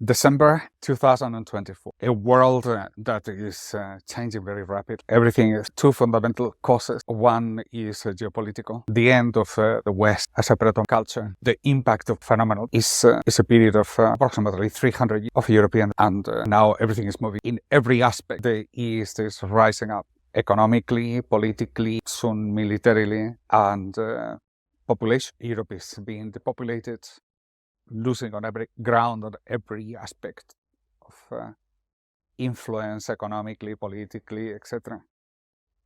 December 2024, a world that is changing very rapid. Everything is two fundamental causes. One is geopolitical, the end of the West as a separate culture. The impact of phenomenon is a period of approximately 300 years of European, and now everything is moving in every aspect. The East is rising up economically, politically, soon militarily, and population. Europe is being depopulated, losing on every ground, on every aspect of influence economically, politically, etc.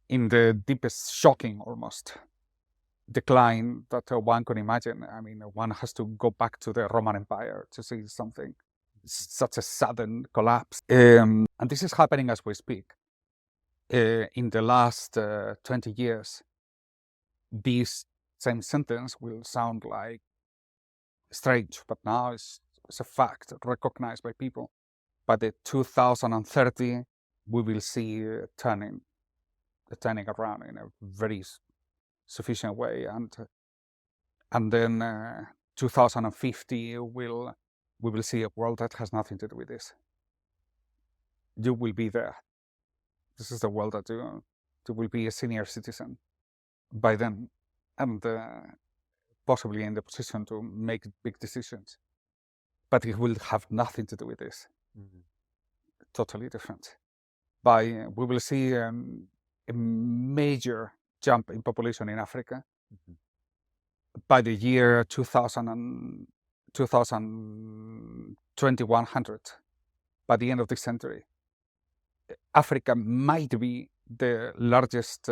In the deepest, shocking almost decline that one can imagine. I mean, one has to go back to the Roman Empire to see something, such a sudden collapse. And this is happening as we speak. In the last 20 years, this same sentence will sound like strange, but now it's a fact recognized by people. By the 2030, we will see turning around in a very sufficient way, and then 2050 we will see a world that has nothing to do with this. You will be there. This is the world that you will be a senior citizen by then, and possibly in the position to make big decisions. But it will have nothing to do with this. Totally different. We will see a major jump in population in Africa. By the year 2100, by the end of this century, Africa might be the largest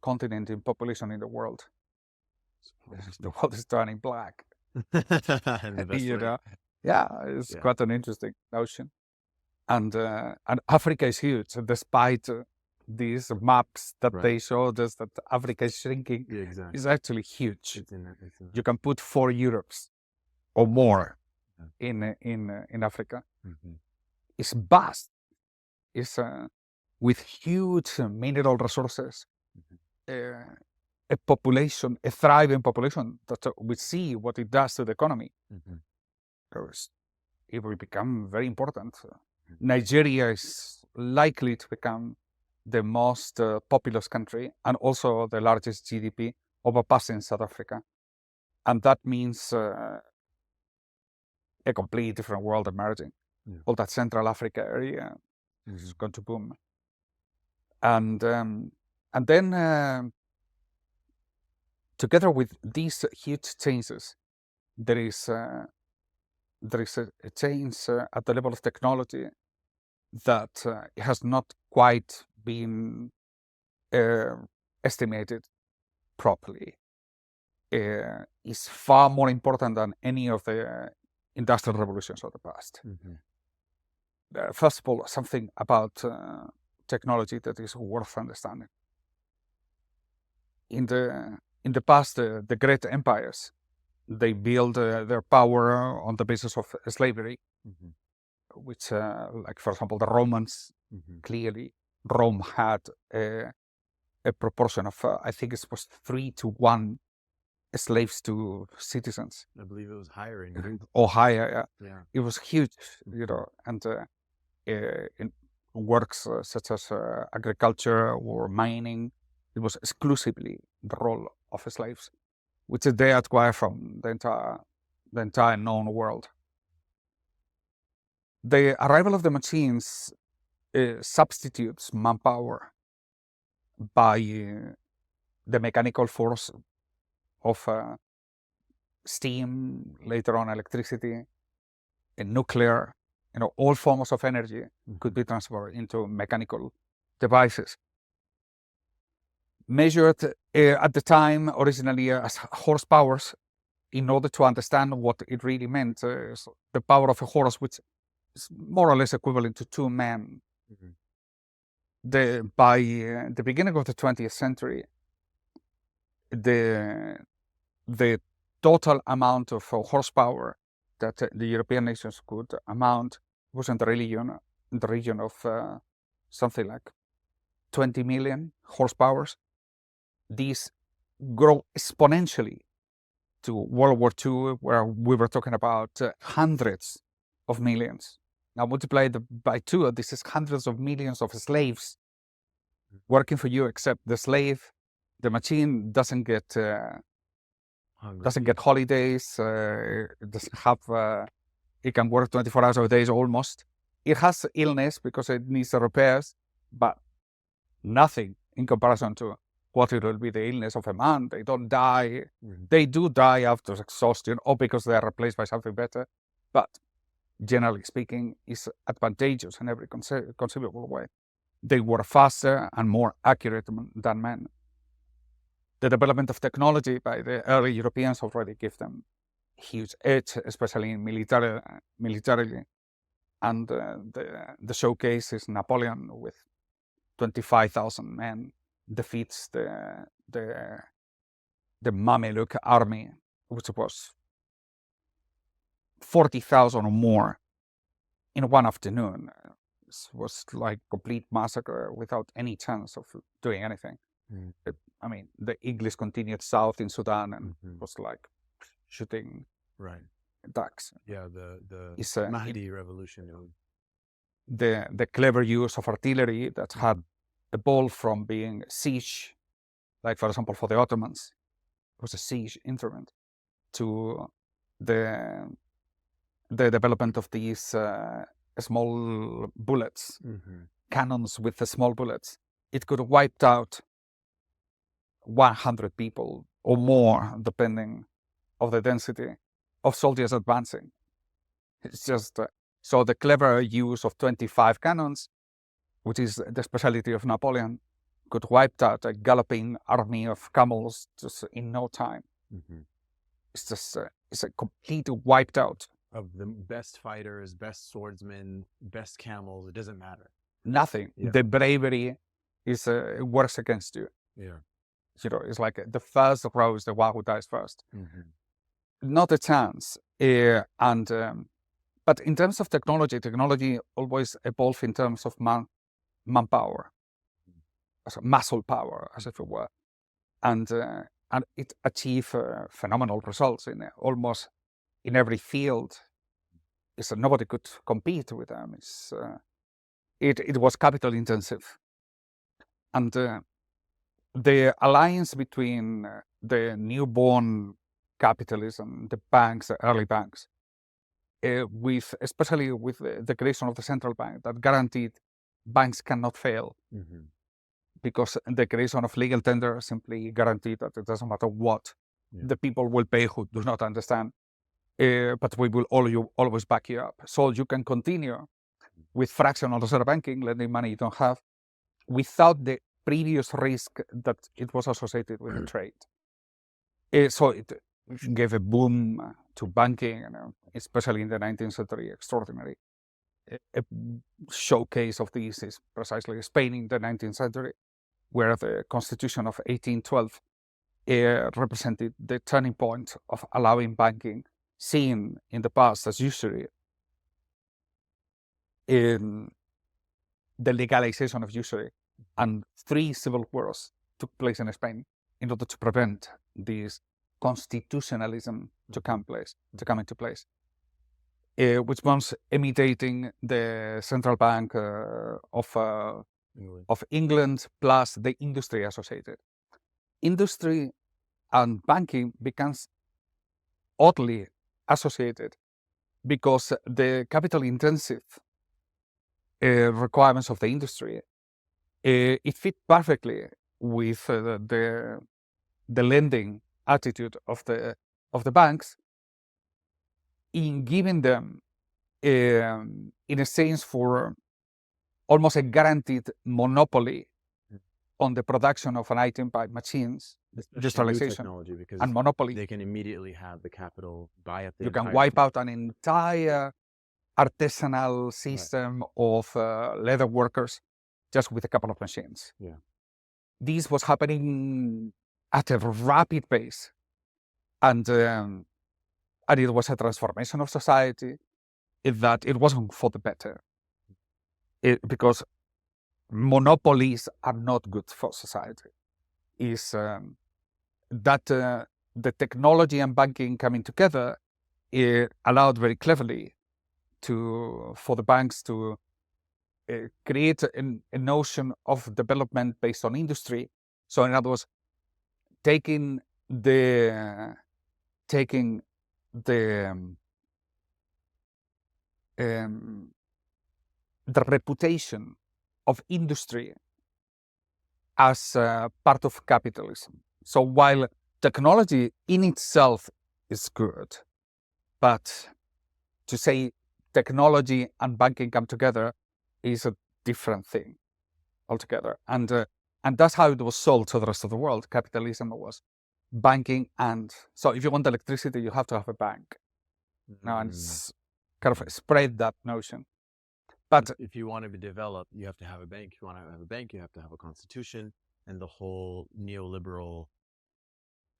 continent in population in the world. The world is turning black. You know? Yeah, it's quite an interesting notion. And Africa is huge, despite these maps that they showed us that Africa is shrinking. It's actually huge. You can put 4 Europes or more in Africa. It's vast. It's with huge mineral resources. A population, a thriving population that we see what it does to the economy. It will become very important. Nigeria is likely to become the most populous country and also the largest GDP, overpassing South Africa. And that means a completely different world emerging. All that Central Africa area is going to boom. And then together with these huge changes, there is a change at the level of technology that has not quite been estimated properly. Is far more important than any of the industrial revolutions of the past. First of all, something about technology that is worth understanding. In the past, the great empires, they build their power on the basis of slavery, which, like for example, the Romans, clearly, Rome had a proportion of, I think it was 3-1 slaves to citizens. I believe it was higher or higher. Yeah. It was huge, and in works such as agriculture or mining, it was exclusively the role of slaves, which they acquire from the entire known world. The arrival of the machines substitutes manpower by the mechanical force of steam, later on electricity, and nuclear. All forms of energy could be transferred into mechanical devices. Measured at the time originally as horsepowers, in order to understand what it really meant, the power of a horse, which is more or less equivalent to 2 men. By the beginning of the 20th century, the total amount of horsepower that the European nations could amount was in the region of something like 20 million horsepowers. These grow exponentially to World War II, where we were talking about hundreds of millions. Now multiply it by 2, this is hundreds of millions of slaves working for you, except the slave, the machine doesn't get holidays, it doesn't have, it can work 24 hours a day almost. It has illness because it needs repairs, but nothing in comparison to what it will be the illness of a man. They don't die. They do die after exhaustion or because they are replaced by something better, but generally speaking, is advantageous in every conceivable way. They were faster and more accurate than men. The development of technology by the early Europeans already gave them huge edge, especially in militarily. And the showcase is Napoleon with 25,000 men defeats the Mameluke army, which was 40,000 or more in one afternoon. It was like complete massacre without any chance of doing anything. I mean, the English continued south in Sudan and was like shooting ducks. Yeah, the Mahdi revolution. The clever use of artillery that had evolved from being siege, like for example for the Ottomans, it was a siege instrument, to the development of these small bullets, cannons with the small bullets. It could have wiped out 100 people or more, depending of the density of soldiers advancing. It's just so the clever use of 25 cannons, which is the specialty of Napoleon, could wipe out a galloping army of camels just in no time. It's just it's a complete wiped out of the best fighters, best swordsmen, best camels. It doesn't matter. Nothing. The bravery is works against you. You know, it's like the first row is the one who dies first. Not a chance. But in terms of technology always evolves in terms of manpower, muscle power, as if it were, and it achieved phenomenal results in almost in every field. Nobody could compete with them. It was capital intensive, and the alliance between the newborn capitalism, the banks, the early banks, especially with the creation of the central bank that guaranteed banks cannot fail, because the creation of legal tender simply guaranteed that it doesn't matter what, the people will pay who do not understand, but we will always back you up. So you can continue with fractional reserve banking, lending money you don't have, without the previous risk that it was associated with the trade. So it gave a boom to banking, especially in the 19th century, extraordinary. A showcase of this is precisely Spain in the 19th century, where the Constitution of 1812 represented the turning point of allowing banking, seen in the past as usury, in the legalization of usury. And 3 civil wars took place in Spain in order to prevent this constitutionalism to come into place, which was imitating the central bank of England plus the industry associated. Industry and banking becomes oddly associated because the capital intensive requirements of the industry, it fit perfectly with the lending attitude of the banks, in giving them, in a sense, for almost a guaranteed monopoly on the production of an item by machines, digitalization, because and monopoly. They can immediately have the capital, buy up the You can wipe out an entire artisanal system of leather workers just with a couple of machines. This was happening at a rapid pace, and it was a transformation of society that it wasn't for the better, because monopolies are not good for society. Is that the technology and banking coming together, it allowed very cleverly for the banks to create a notion of development based on industry. So in other words, taking the reputation of industry as part of capitalism. So while technology in itself is good, but to say technology and banking come together is a different thing altogether. And that's how it was sold to the rest of the world. Capitalism was banking, and so if you want electricity, you have to have a bank. Now, and it's kind of spread that notion. But if you want to be developed, you have to have a bank. If you want to have a bank, you have to have a constitution, and the whole neoliberal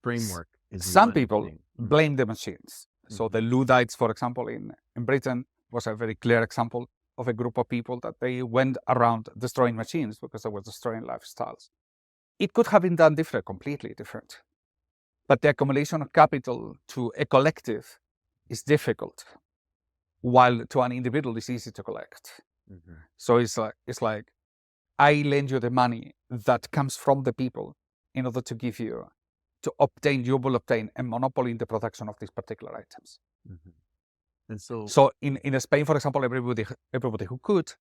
framework is some one people thing. blame the machines. So the Luddites, for example, in Britain was a very clear example of a group of people that they went around destroying machines because they were destroying lifestyles. It could have been done different, completely different. But the accumulation of capital to a collective is difficult, while to an individual it's easy to collect. So it's like I lend you the money that comes from the people in order to give you, to obtain, you will obtain a monopoly in the production of these particular items. And so in Spain, for example, everybody who could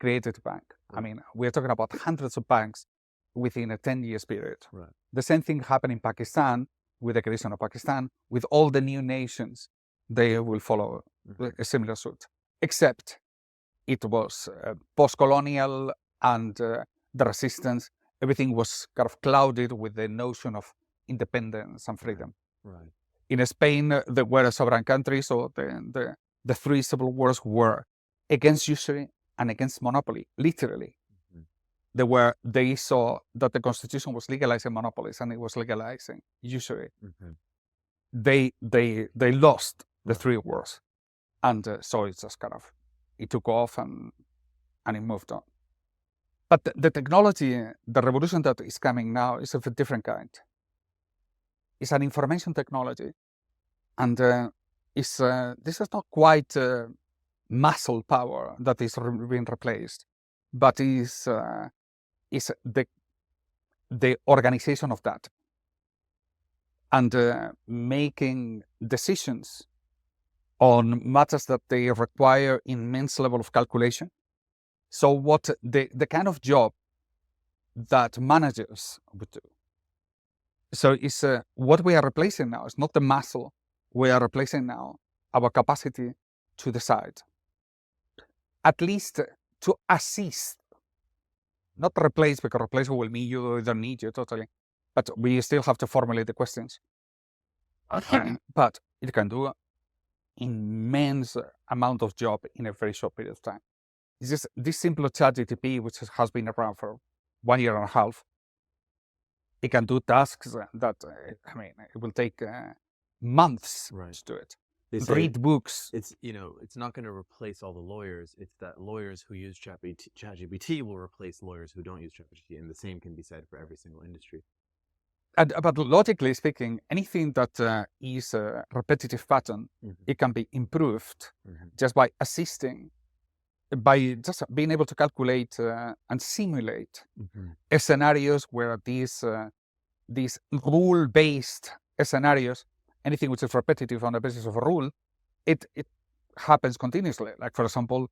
created a bank. I mean, we're talking about hundreds of banks within a 10 years period. Right. The same thing happened in Pakistan with the creation of Pakistan. With all the new nations, they will follow a similar suit, except it was post-colonial, and the resistance, everything was kind of clouded with the notion of independence and freedom. Right. In Spain, they were a sovereign country, so the three civil wars were against usury and against monopoly, literally. They saw that the constitution was legalizing monopolies and it was legalizing usury. They lost the three wars, and so it's just kind of, it took off and it moved on. But the technology, the revolution that is coming now is of a different kind. It's an information technology, and this is not quite muscle power that is being replaced, but is the organization of that, and making decisions on matters that they require immense level of calculation. So what the kind of job that managers would do. So it's what we are replacing now is not the muscle. We are replacing now our capacity to decide, at least to assist, not replace, because replace will mean you don't need you totally, but we still have to formulate the questions. But it can do immense amount of job in a very short period of time. This simple ChatGPT, which has been around for 1 year and a half, it can do tasks that, I mean, it will take months to do it. Read books. It's not going to replace all the lawyers. It's that lawyers who use ChatGPT will replace lawyers who don't use ChatGPT, and the same can be said for every single industry. But logically speaking, anything that is a repetitive pattern, it can be improved just by assisting, by just being able to calculate and simulate scenarios where these rule-based scenarios, anything which is repetitive on the basis of a rule, it happens continuously. Like, for example,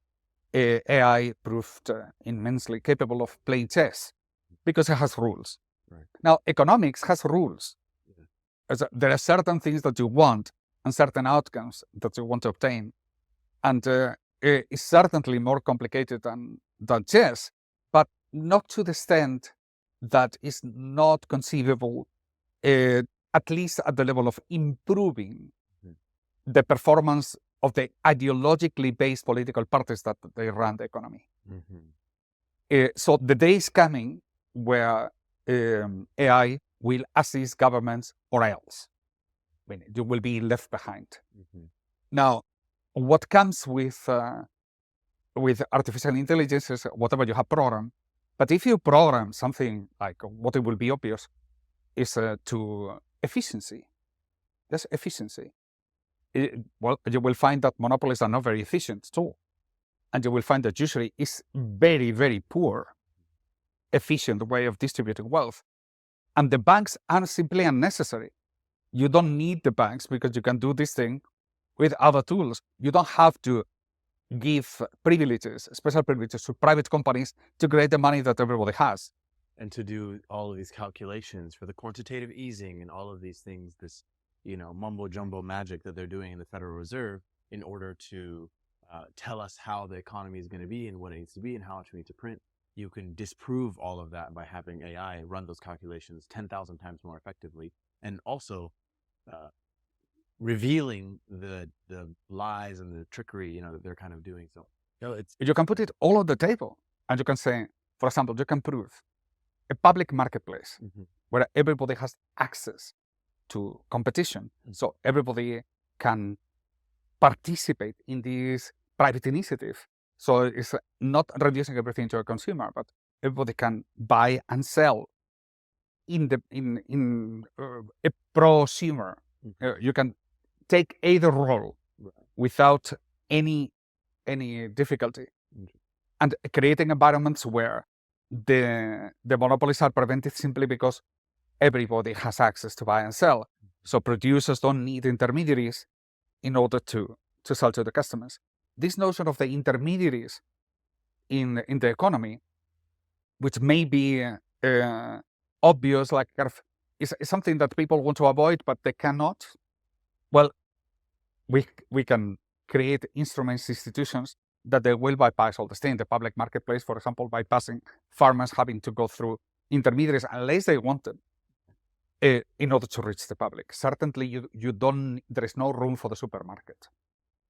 AI proved immensely capable of playing chess because it has rules. Now, economics has rules. There are certain things that you want and certain outcomes that you want to obtain. And it's certainly more complicated than chess, but not to the extent that is not conceivable, at least at the level of improving the performance of the ideologically based political parties that they run the economy. So the day is coming where AI will assist governments, or else you will be left behind. Now, what comes with artificial intelligence is whatever you have programmed. But if you program something like, what it will be obvious is to efficiency. That's efficiency. well, you will find that monopolies are not very efficient at all. And you will find that usually it's very, very poor, efficient way of distributing wealth. And the banks are simply unnecessary. You don't need the banks because you can do this thing with other tools. You don't have to give privileges, special privileges to private companies to create the money that everybody has. And to do all of these calculations for the quantitative easing and all of these things, this, mumbo jumbo magic that they're doing in the Federal Reserve in order to tell us how the economy is going to be and what it needs to be and how much we need to print. You can disprove all of that by having AI run those calculations 10,000 times more effectively, and also revealing the lies and the trickery, that they're kind of doing. So, you can put it all on the table, and you can say, for example, you can prove a public marketplace where everybody has access to competition, so everybody can participate in this private initiative. So it's not reducing everything to a consumer, but everybody can buy and sell in a prosumer. You can take either role without any difficulty, and creating environments where the monopolies are prevented simply because everybody has access to buy and sell. So producers don't need intermediaries in order to sell to the customers. This notion of the intermediaries in the economy, which may be obvious, like is something that people want to avoid, but they cannot. Well, we can create instruments, institutions that they will bypass all the thing. The public marketplace, for example, bypassing farmers having to go through intermediaries unless they want them in order to reach the public. Certainly, you don't. There is no room for the supermarket.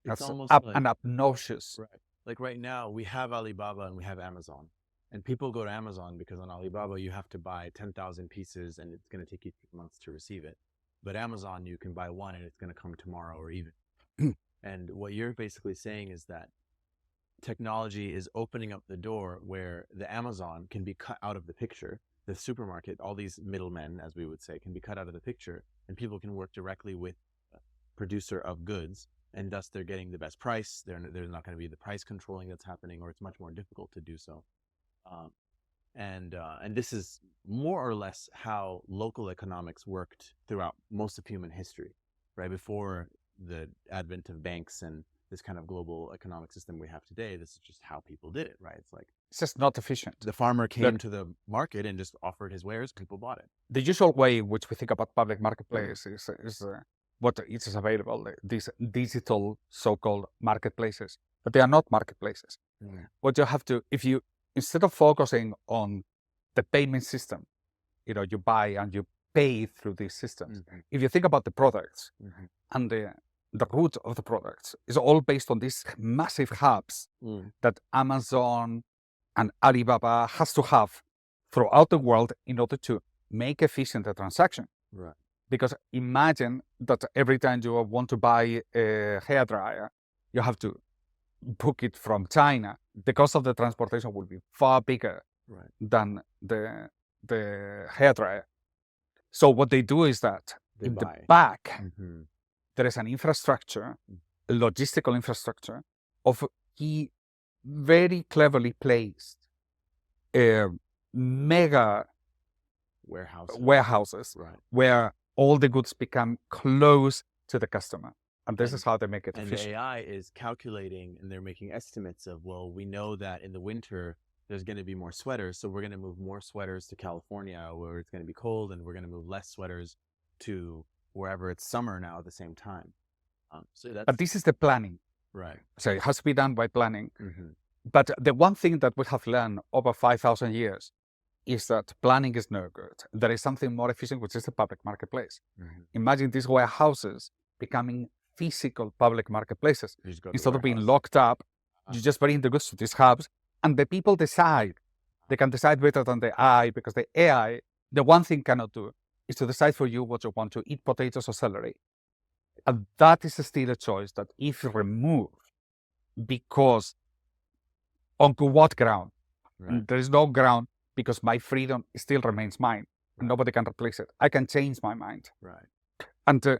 That's and obnoxious. Right. Like right now, we have Alibaba and we have Amazon. And people go to Amazon because on Alibaba, you have to buy 10,000 pieces and it's going to take you 3 months to receive it. But Amazon, you can buy one and it's going to come tomorrow or even. And what you're basically saying is that technology is opening up the door where the Amazon can be cut out of the picture. The supermarket, all these middlemen, as we would say, can be cut out of the picture, and people can work directly with a producer of goods, and thus they're getting the best price. There's not going to be the price controlling that's happening, or it's much more difficult to do so. And this is more or less how local economics worked throughout most of human history, right? Before the advent of banks and this kind of global economic system we have today, this is just how people did it, right? It's just not efficient. The farmer came to the market and just offered his wares, people bought it. The usual way in which we think about public marketplace is what is available, these digital so-called marketplaces, but they are not marketplaces. What you have to, if you, instead of focusing on the payment system, you buy and you pay through these systems. If you think about the products and the root of the products is all based on these massive hubs that Amazon and Alibaba has to have throughout the world in order to make efficient a transaction. Right. Because imagine that every time you want to buy a hairdryer, you have to book it from China. The cost of the transportation will be far bigger than the hairdryer. So what they do is that in the back, there is an infrastructure, a logistical infrastructure of very cleverly placed mega warehouses where all the goods become close to the customer. And this is how they make it efficient. And AI is calculating and they're making estimates of, well, we know that in the winter, there's going to be more sweaters. So we're going to move more sweaters to California where it's going to be cold, and we're going to move less sweaters to wherever it's summer now at the same time. But this is the planning. Right. So it has to be done by planning. But the one thing that we have learned over 5,000 years is that planning is no good. There is something more efficient, which is the public marketplace. Imagine these warehouses becoming physical public marketplaces. Instead of being locked up, you just bring the goods to these hubs, and the people decide. They can decide better than the AI, because the AI, the one thing cannot do is to decide for you what you want to eat, potatoes or celery. And that is still a choice that if removed, because onto what ground? There is no ground, because my freedom still remains mine. And nobody can replace it. I can change my mind. Right. And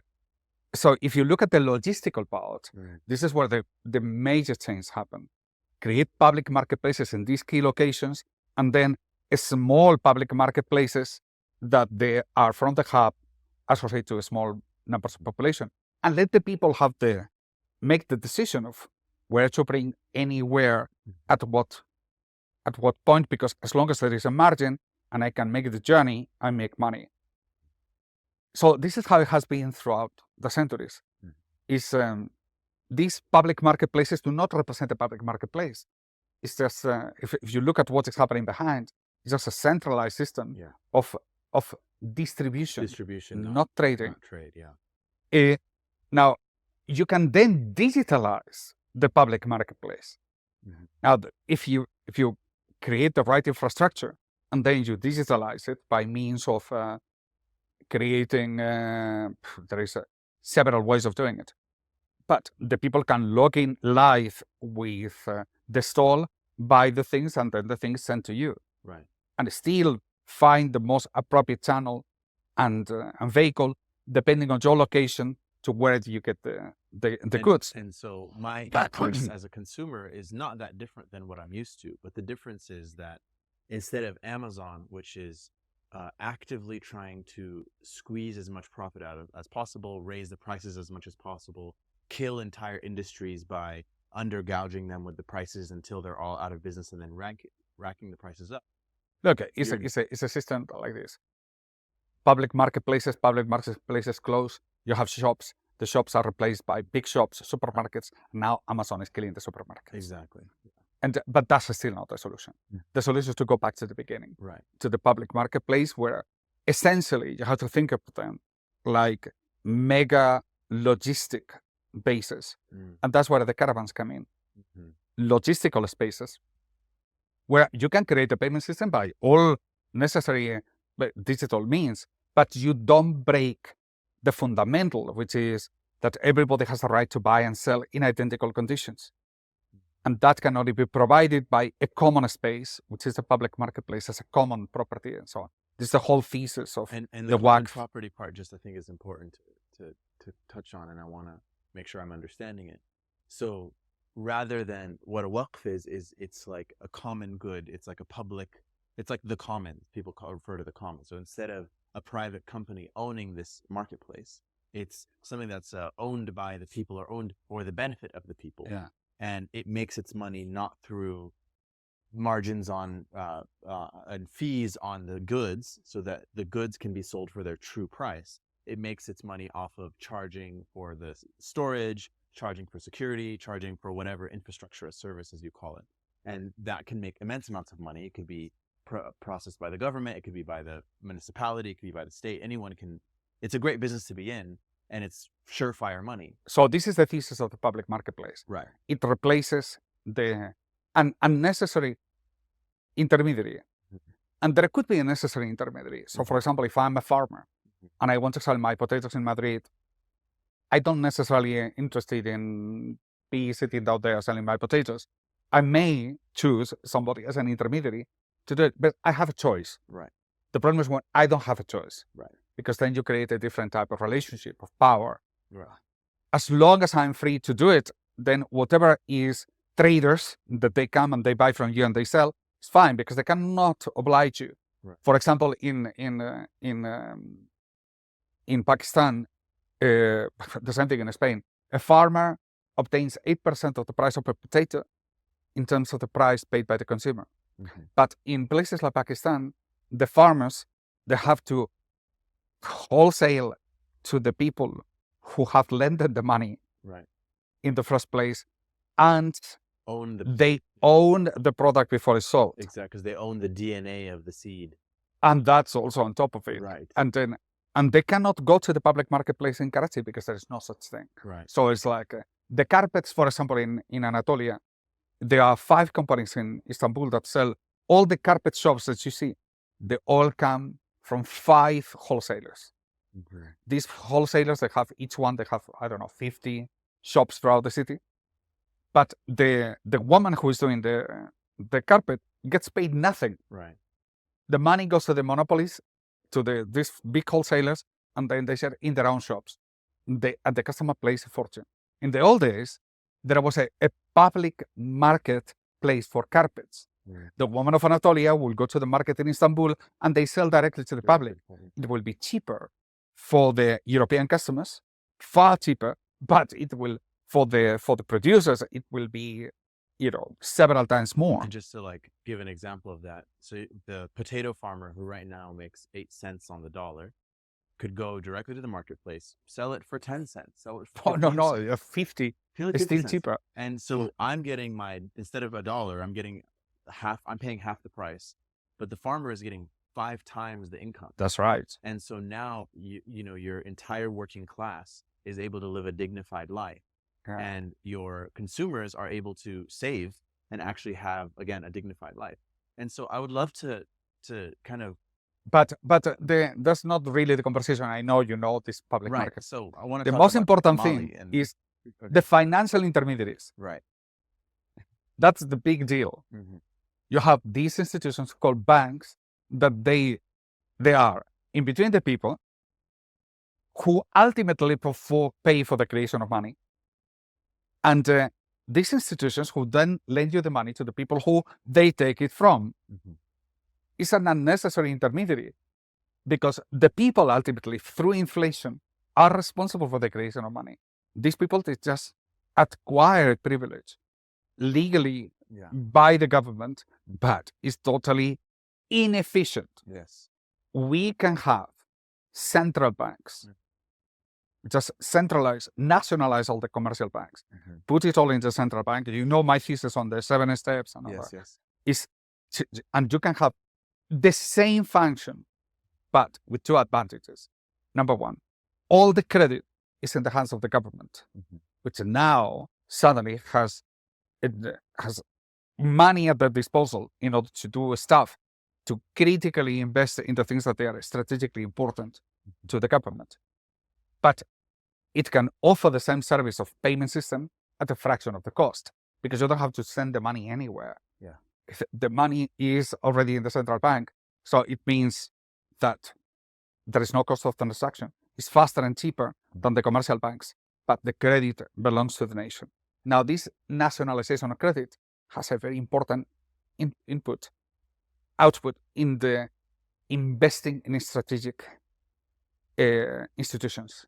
So if you look at the logistical part, this is where the major change happen. Create public marketplaces in these key locations, and then small public marketplaces that they are from the hub associated to a small numbers of population, and let the people make the decision of where to bring anywhere at what point, because as long as there is a margin and I can make the journey, I make money. So this is how it has been throughout the centuries. These public marketplaces do not represent a public marketplace. It's just, if you look at what is happening behind, it's just a centralized system of distribution, not trading. Not trade, Now, you can then digitalize the public marketplace. Now, if you create the right infrastructure and then you digitalize it by means of creating, there is several ways of doing it. But the people can log in live with the stall, buy the things, and then the things sent to you. Right. And still find the most appropriate channel and vehicle, depending on your location, to where you get the goods. And so my choice as a consumer is not that different than what I'm used to. But the difference is that instead of Amazon, which is actively trying to squeeze as much profit out of as possible, raise the prices as much as possible, kill entire industries by undergouging them with the prices until they're all out of business, and then racking the prices up. Look, it's a system like this. Public marketplaces close. You have shops. The shops are replaced by big shops, supermarkets. Now Amazon is killing the supermarkets. Exactly. But that's still not the solution. The solution is to go back to the beginning, right, to the public marketplace, where essentially you have to think of them like mega logistic bases. And that's where the caravans come in. Logistical spaces where you can create a payment system by all necessary digital means, but you don't break the fundamental, which is that everybody has a right to buy and sell in identical conditions. And that can only be provided by a common space, which is the public marketplace as a common property and so on. This is the whole thesis of and the common property part. Just I think is important to touch on, and I want to make sure I'm understanding it. So rather than what a waqf is it's like a common good. It's like a public. It's like the commons. People refer to the commons. So instead of a private company owning this marketplace, it's something that's owned by the people, or owned for the benefit of the people. Yeah. And it makes its money not through margins on and fees on the goods, so that the goods can be sold for their true price. It makes its money off of charging for the storage, charging for security, charging for whatever infrastructure as service, as you call it. And that can make immense amounts of money. It could be processed by the government. It could be by the municipality. It could be by the state. Anyone can. It's a great business to be in. And it's surefire money. So this is the thesis of the public marketplace. Right. It replaces the unnecessary intermediary. And there could be a necessary intermediary. So for example, if I'm a farmer and I want to sell my potatoes in Madrid, I don't necessarily interested in be sitting out there selling my potatoes. I may choose somebody as an intermediary to do it, but I have a choice. Right. The problem is when I don't have a choice. Right. Because then you create a different type of relationship of power. Right. As long as I'm free to do it, then whatever is traders that they come and they buy from you and they sell, it's fine, because they cannot oblige you. Right. For example, in Pakistan, the same thing in Spain, a farmer obtains 8% of the price of a potato in terms of the price paid by the consumer. But in places like Pakistan, the farmers, they have to wholesale to the people who have lent the money in the first place, and they own the product before it's sold. Exactly, because they own the DNA of the seed. And that's also on top of it. Right. And they cannot go to the public marketplace in Karachi because there is no such thing. Right. So it's like the carpets, for example, in Anatolia, there are 5 companies in Istanbul that sell all the carpet shops that you see. They all come from 5 wholesalers. These wholesalers, they have 50 shops throughout the city. But the woman who is doing the carpet gets paid nothing. Right. The money goes to the monopolies, to these big wholesalers, and then they share in their own shops. the customer pays a fortune. In the old days, there was a public marketplace for carpets. The woman of Anatolia will go to the market in Istanbul and they sell directly to the public. It will be cheaper for the European customers, far cheaper, but it will for the producers it will be, several times more. And just to like give an example of that, so the potato farmer who right now makes 8 cents on the dollar could go directly to the marketplace, sell it for 10 cents, sell it for 15 cents. 50 Like is 50 still cents. cheaper. And so I'm getting instead of $1, I'm paying half the price, but the farmer is getting 5 times the income. That's right. And so now your entire working class is able to live a dignified life, and your consumers are able to save and actually have, again, a dignified life. And so I would love to kind of. But that's not really the conversation. I know you know this public Right. market. So I want to. The most important Mali thing is the financial intermediaries. Right. That's the big deal. You have these institutions called banks that they are in between the people who ultimately pay for the creation of money. And these institutions who then lend you the money to the people who they take it from. It's an unnecessary intermediary because the people ultimately, through inflation, are responsible for the creation of money. These people, they just acquire privilege legally by the government, but it's totally inefficient. Yes. We can have central banks, just centralize, nationalize all the commercial banks, put it all in the central bank. You know my thesis on the 7 steps and all that. Yes. And you can have the same function, but with 2 advantages. Number 1, all the credit is in the hands of the government, which now suddenly has money at their disposal in order to do stuff, to critically invest in the things that they are strategically important to the government. But it can offer the same service of payment system at a fraction of the cost, because you don't have to send the money anywhere. The money is already in the central bank, so it means that there is no cost of transaction. It's faster and cheaper than the commercial banks, but the credit belongs to the nation. Now, this nationalization of credit has a very important output in the investing in strategic institutions.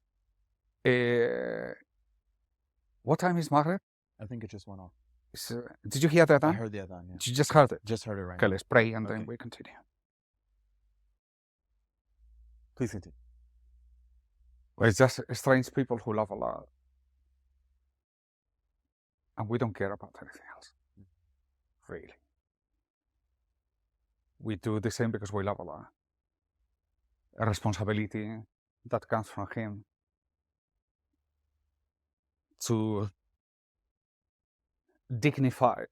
What time is Maghrib? I think it just went off. Did you hear that? I heard the adhan, yeah. You just heard it? Just heard it right Okay, now. let's pray and then we continue. Please continue. Well, it's just strange people who love Allah. And we don't care about anything else. Really. We do the same because we love Allah. A responsibility that comes from Him to dignify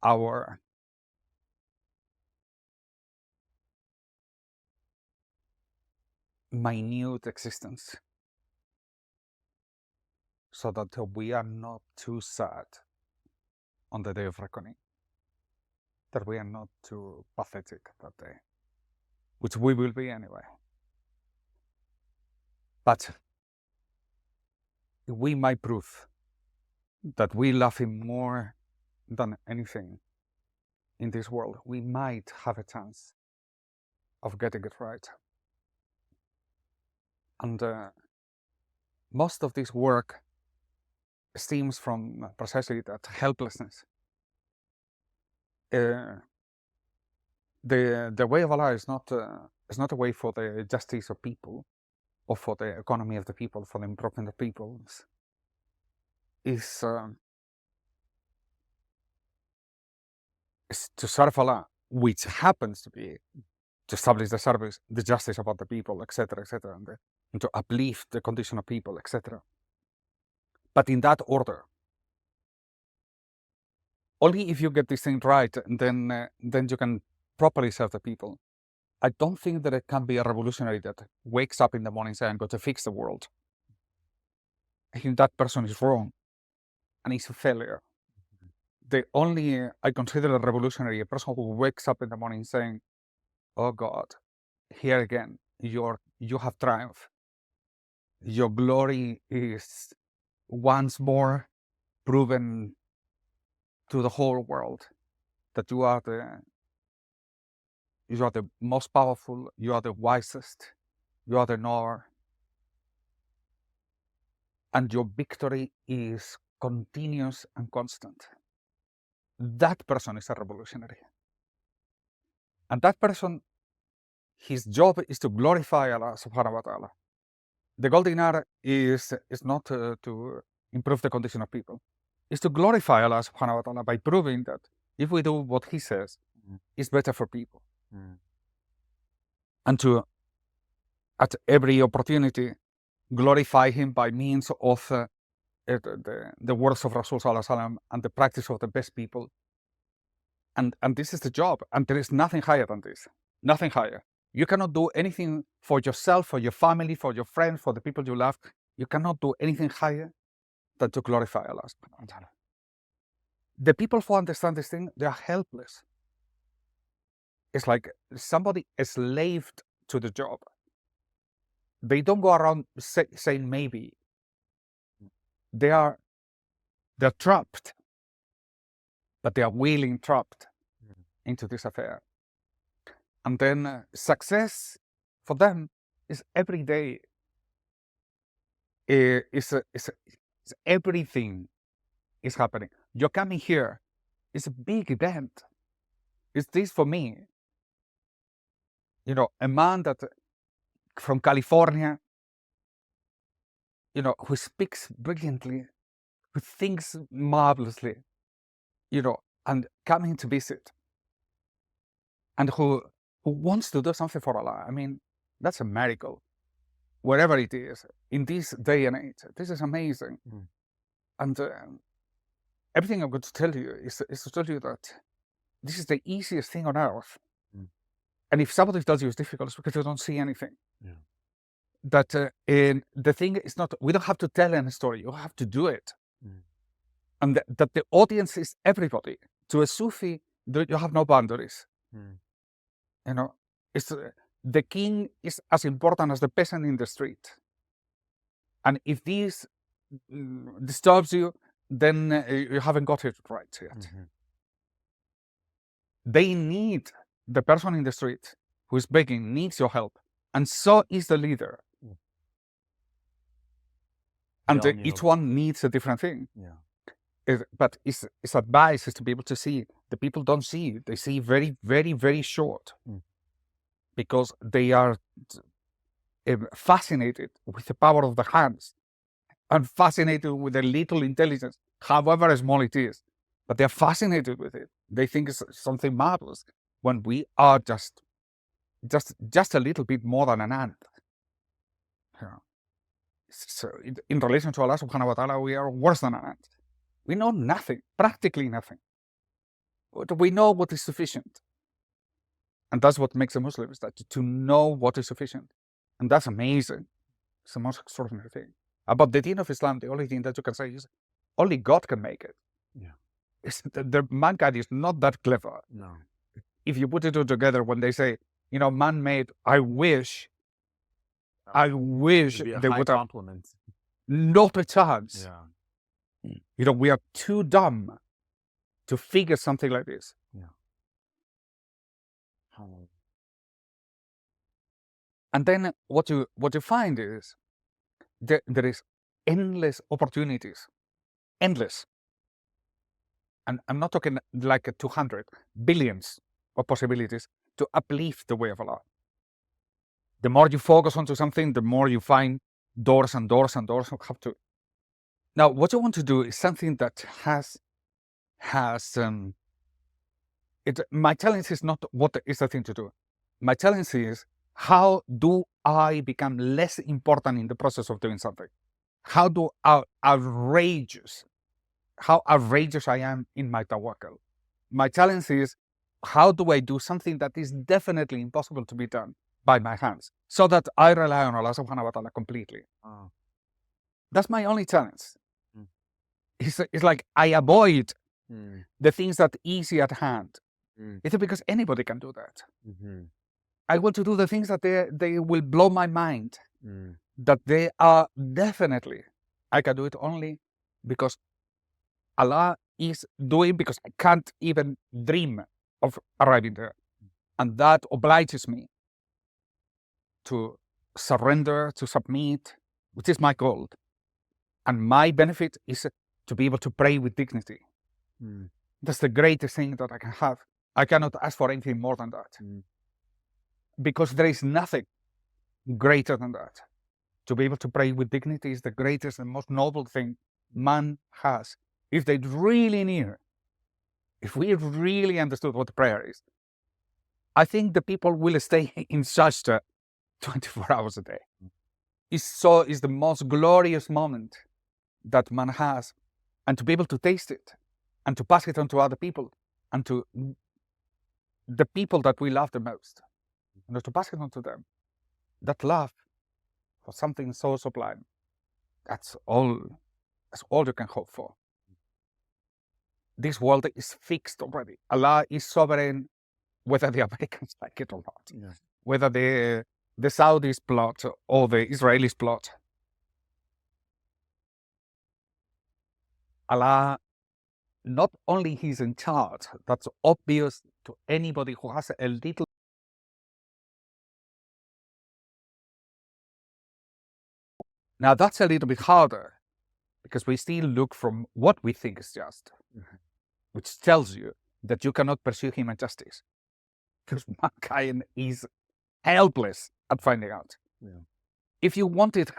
our minute existence, so that we are not too sad on the day of reckoning, that we are not too pathetic that day, which we will be anyway. But we might prove that we love Him more than anything in this world. We might have a chance of getting it right. And most of this work stems from precisely that helplessness. The way of Allah is not a way for the justice of people, or for the economy of the people, for the improvement of people. Is to serve Allah, which happens to be to establish the service, the justice about the people, etc., etc., and to uplift the condition of people, etc. But in that order. Only if you get this thing right, then you can properly serve the people. I don't think that it can be a revolutionary that wakes up in the morning and says, I'm going to fix the world. I think that person is wrong, and he's a failure. I consider a revolutionary a person who wakes up in the morning saying, oh God, here again, you have triumphed. your glory is once more proven to the whole world that you are the most powerful, you are the wisest, you are the knower, and your victory is continuous and constant. That person is a revolutionary. And that person, his job is to glorify Allah subhanahu wa ta'ala. The gold dinar is not to improve the condition of people. It's to glorify Allah subhanahu wa ta'ala by proving that if we do what he says, it's better for people. And to, at every opportunity, glorify him by means of the words of Rasul sallallahu alaihi wasallam and the practice of the best people. And this is the job. And there is nothing higher than this. Nothing higher. You cannot do anything for yourself, for your family, for your friends, for the people you love. You cannot do anything higher than to glorify Allah subhanahu wa ta'ala. The people who understand this thing, they are helpless. It's like somebody enslaved to the job. They don't go around saying maybe. They're trapped, but they are willing trapped into this affair. And then success for them is every day. Is everything is happening. You're coming here. It's a big event. It's this for me. A man that from California, who speaks brilliantly, who thinks marvelously, and coming to visit, and who wants to do something for Allah. I mean, that's a miracle. Wherever it is, in this day and age, this is amazing. And everything I'm going to tell you is to tell you that this is the easiest thing on earth. And if somebody tells you it's difficult, it's because you don't see anything. That the thing is not, we don't have to tell any story, you have to do it. And that the audience is everybody. To a Sufi, you have no boundaries. It's the king is as important as the peasant in the street. And if this disturbs you, then you haven't got it right yet. They need, the person in the street who is begging needs your help. And so is the leader. And each one needs a different thing. But its advice is to be able to see. The people don't see. They see very, very, very short. Because they are fascinated with the power of the hands and fascinated with the little intelligence, however small it is. But they're fascinated with it. They think it's something marvelous when we are just a little bit more than an ant. So in relation to Allah subhanahu wa ta'ala, we are worse than an ant. We know nothing, practically nothing. But we know what is sufficient. And that's what makes a Muslim, is that to know what is sufficient. And that's amazing. It's the most extraordinary thing. About the deen of Islam, the only thing that you can say is only God can make it. The mankind is not that clever. No. If you put it all together, when they say, man-made, I wish they would have compliment. not a chance. We are too dumb to figure something like this. And then what you find is there is endless opportunities, endless. And I'm not talking like 200 billions of possibilities to uplift the way of Allah. The more you focus onto something, the more you find doors and doors and doors. Now, what you want to do is something that my challenge is not what is the thing to do. My challenge is, how do I become less important in the process of doing something? How outrageous I am in my tawakkul. My challenge is, how do I do something that is definitely impossible to be done by my hands, so that I rely on Allah subhanahu wa ta'ala completely. That's my only challenge. It's like I avoid the things that are easy at hand. It's because anybody can do that. I want to do the things that they will blow my mind. that they are definitely, I can do it only because Allah is doing, because I can't even dream of arriving there. And that obliges me to surrender, to submit, which is my goal. And my benefit is to be able to pray with dignity. That's the greatest thing that I can have. I cannot ask for anything more than that. Because there is nothing greater than that. To be able to pray with dignity is the greatest and most noble thing man has. If they really knew, if we really understood what prayer is, I think the people will stay in sajda 24 hours a day. It's the most glorious moment that man has. And to be able to taste it and to pass it on to other people and to the people that we love the most, and to pass it on to them, that love for something so sublime, that's all you can hope for. This world is fixed already. Allah is sovereign, whether the Americans like it or not, whether the Saudis plot or the Israelis plot. Allah, not only he's in charge, that's obvious to anybody who has a little. Now that's a little bit harder because we still look from what we think is just, which tells you that you cannot pursue human justice because mankind is helpless at finding out. If you wanted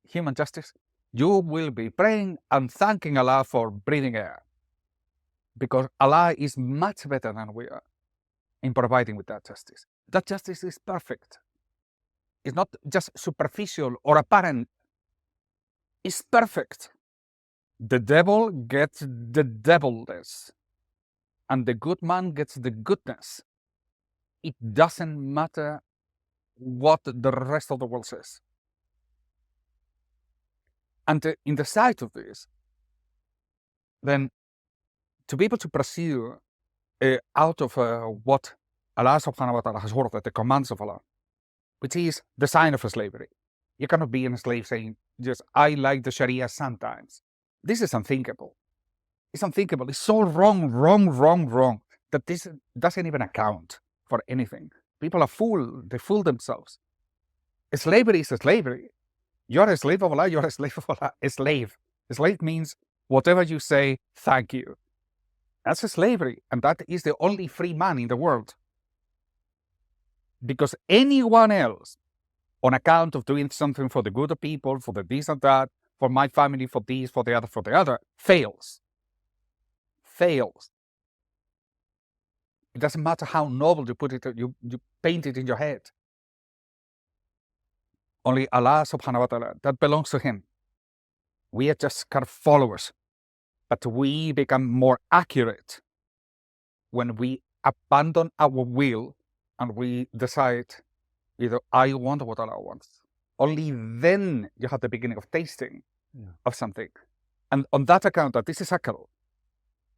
human justice, you will be praying and thanking Allah for breathing air, because Allah is much better than we are in providing with that justice. That justice is perfect. It's not just superficial or apparent. It's perfect. The devil gets the devilness, and the good man gets the goodness. It doesn't matter what the rest of the world says. And in the sight of this, then to be able to pursue out of what Allah subhanahu wa ta'ala has ordered, the commands of Allah, which is the sign of slavery. You cannot be a slave saying, just, I like the Sharia sometimes. This is unthinkable. It's unthinkable. It's so wrong, that this doesn't even account for anything. People are fooled. They fool themselves. Slavery is a slavery. You're a slave of Allah, you're a slave of Allah. A slave. A slave means whatever you say, thank you. That's a slavery, and that is the only free man in the world. Because anyone else, on account of doing something for the good of people, for the this and that, for my family, for this, for the other, fails. Fails. It doesn't matter how noble you put it, you paint it in your head. Only Allah subhanahu wa ta'ala, that belongs to Him. We are just kind of followers. But we become more accurate when we abandon our will and we decide either I want what Allah wants. Only then you have the beginning of tasting of something. And on that account, that this is akal,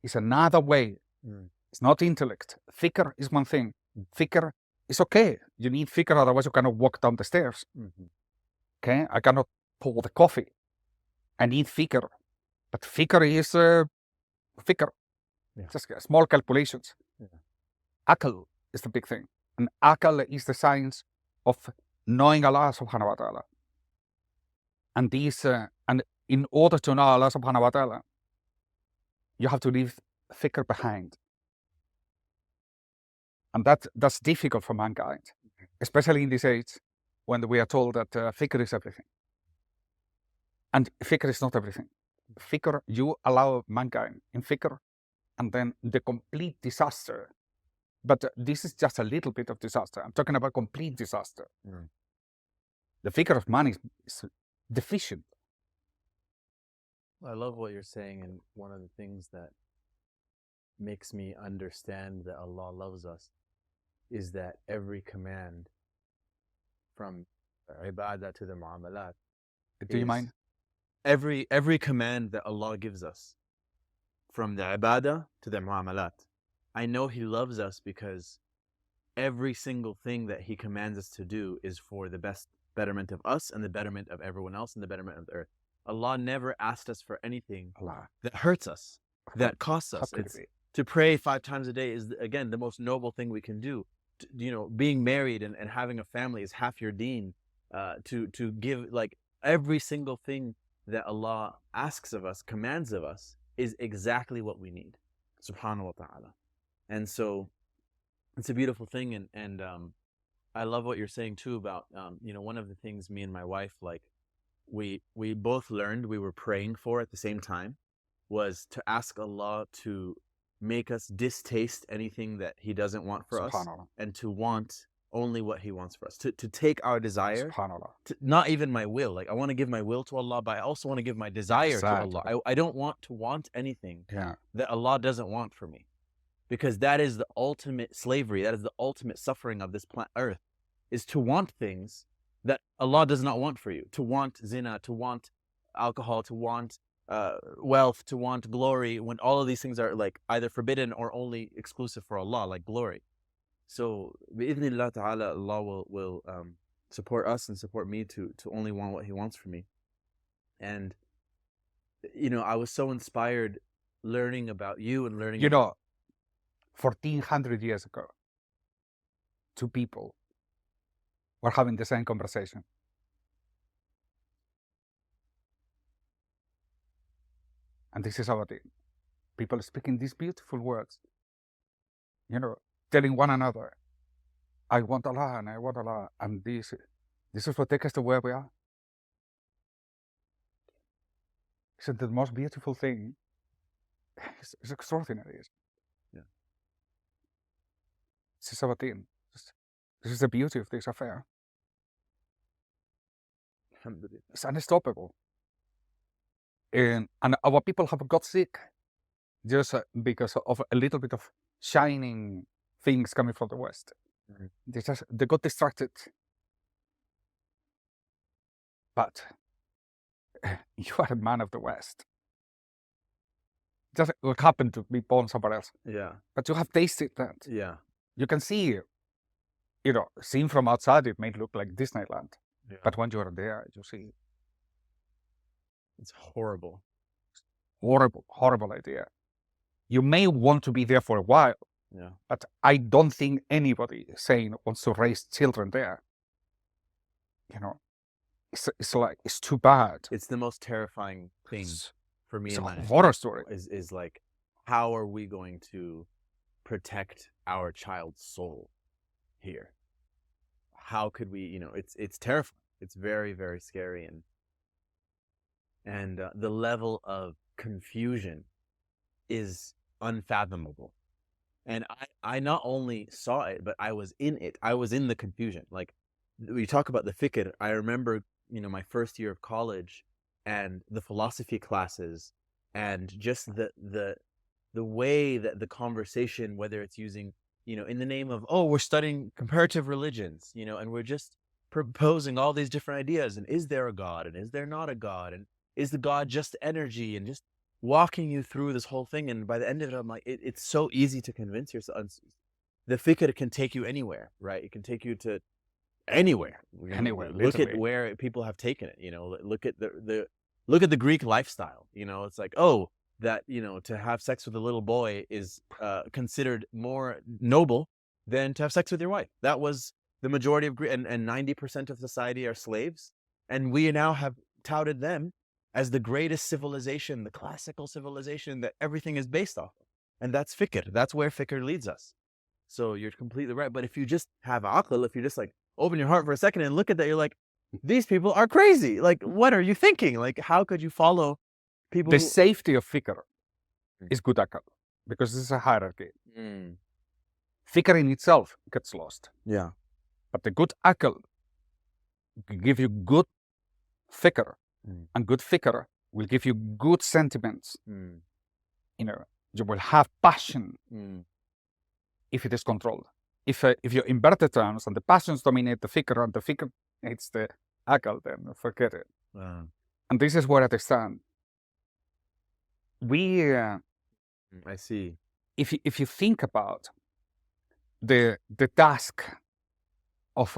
is another way. It's not intellect. Fikr is one thing. Fikr is okay. You need fikr, otherwise you cannot walk down the stairs. Okay? I cannot pour the coffee. I need fikr. But fikr is fikr. Just small calculations. Akal is the big thing. And akal is the science of knowing Allah subhanahu wa ta'ala. And these, and in order to know Allah subhanahu wa ta'ala, you have to leave fikr behind. And that's difficult for mankind, especially in this age when we are told that fikr is everything. And fikr is not everything. Fikr, you allow mankind in fikr, and then the complete disaster. But this is just a little bit of disaster. I'm talking about complete disaster. The fikr of man is deficient. I love what you're saying, and one of the things that makes me understand that Allah loves us is that every command, from ibadah to the mu'amalat. Do you mind? Every command that Allah gives us, from the ibadah to the mu'amalat, I know He loves us because every single thing that He commands us to do is for the best betterment of us and the betterment of everyone else and the betterment of the earth. Allah never asked us for anything that hurts us, that costs us. To pray 5 times a day is, again, the most noble thing we can do. Being married and having a family is half your deen. To give, like, every single thing that Allah asks of us, commands of us, is exactly what we need. Subhanahu wa ta'ala. And so it's a beautiful thing. And I love what you're saying too about, one of the things me and my wife, like, we both learned, we were praying for at the same time, was to ask Allah to make us distaste anything that He doesn't want for us, and to want only what He wants for us. To take our desire, not even my will. Like, I want to give my will to Allah, but I also want to give my desire to Allah. I don't want to want anything that Allah doesn't want for me, because that is the ultimate slavery. That is the ultimate suffering of this planet Earth, is to want things that Allah does not want for you. To want zina, to want alcohol, to want wealth, to want glory, when all of these things are, like, either forbidden or only exclusive for Allah, like glory. So, bi'idhnillah ta'ala, Allah will support us and support me to only want what He wants for me. And, I was so inspired learning about you and learning. 1400 years ago, 2 people were having the same conversation. And this is our thing. People speaking these beautiful words, telling one another, I want Allah and I want Allah. And this is what takes us to where we are. Isn't it the most beautiful thing? It's extraordinary. Yeah. This is our thing. This is the beauty of this affair. It's unstoppable. And our people have got sick just because of a little bit of shining things coming from the West. They got distracted. But you are a man of the West. Just happened to be born somewhere else. Yeah. But you have tasted that. Yeah. You can see, seen from outside, it may look like Disneyland. Yeah. But when you are there, you see. It's horrible. Horrible idea. You may want to be there for a while. Yeah. But I don't think anybody saying wants to raise children there. It's like, it's too bad. It's the most terrifying thing for me. It's a horror story. Is like, how are we going to protect our child's soul here? How could we, it's terrifying. It's very, very scary. And the level of confusion is unfathomable. And I not only saw it, but I was in it. I was in the confusion. Like, we talk about the fikr. I remember, my first year of college and the philosophy classes, and just the way that the conversation, whether it's using, in the name of, we're studying comparative religions, and we're just proposing all these different ideas. And is there a God? And is there not a God? And is the God just energy? And just walking you through this whole thing. And by the end of it, I'm like, it's so easy to convince yourself. The fikr can take you anywhere, right? It can take you to anywhere. Anywhere. Look at where people have taken it. Look at the Greek lifestyle. It's like, that, to have sex with a little boy is considered more noble than to have sex with your wife. That was the majority of Greek, and 90% of society are slaves. And we now have touted them as the greatest civilization, the classical civilization that everything is based off of. And that's fikr. That's where fikr leads us. So you're completely right. But if you just have aql, if you just, like, open your heart for a second and look at that, you're like, these people are crazy. Like, what are you thinking? Like, how could you follow people? The safety of fikr is good aql, because this is a hierarchy. Fikr in itself gets lost. Yeah. But the good aql will give you good fikr, and good fikr will give you good sentiments. You will have passion if it is controlled. If you invert the terms and the passions dominate the fikr and the fikr hates the aql, then forget it. And this is where I stand. I see. If you think about the task of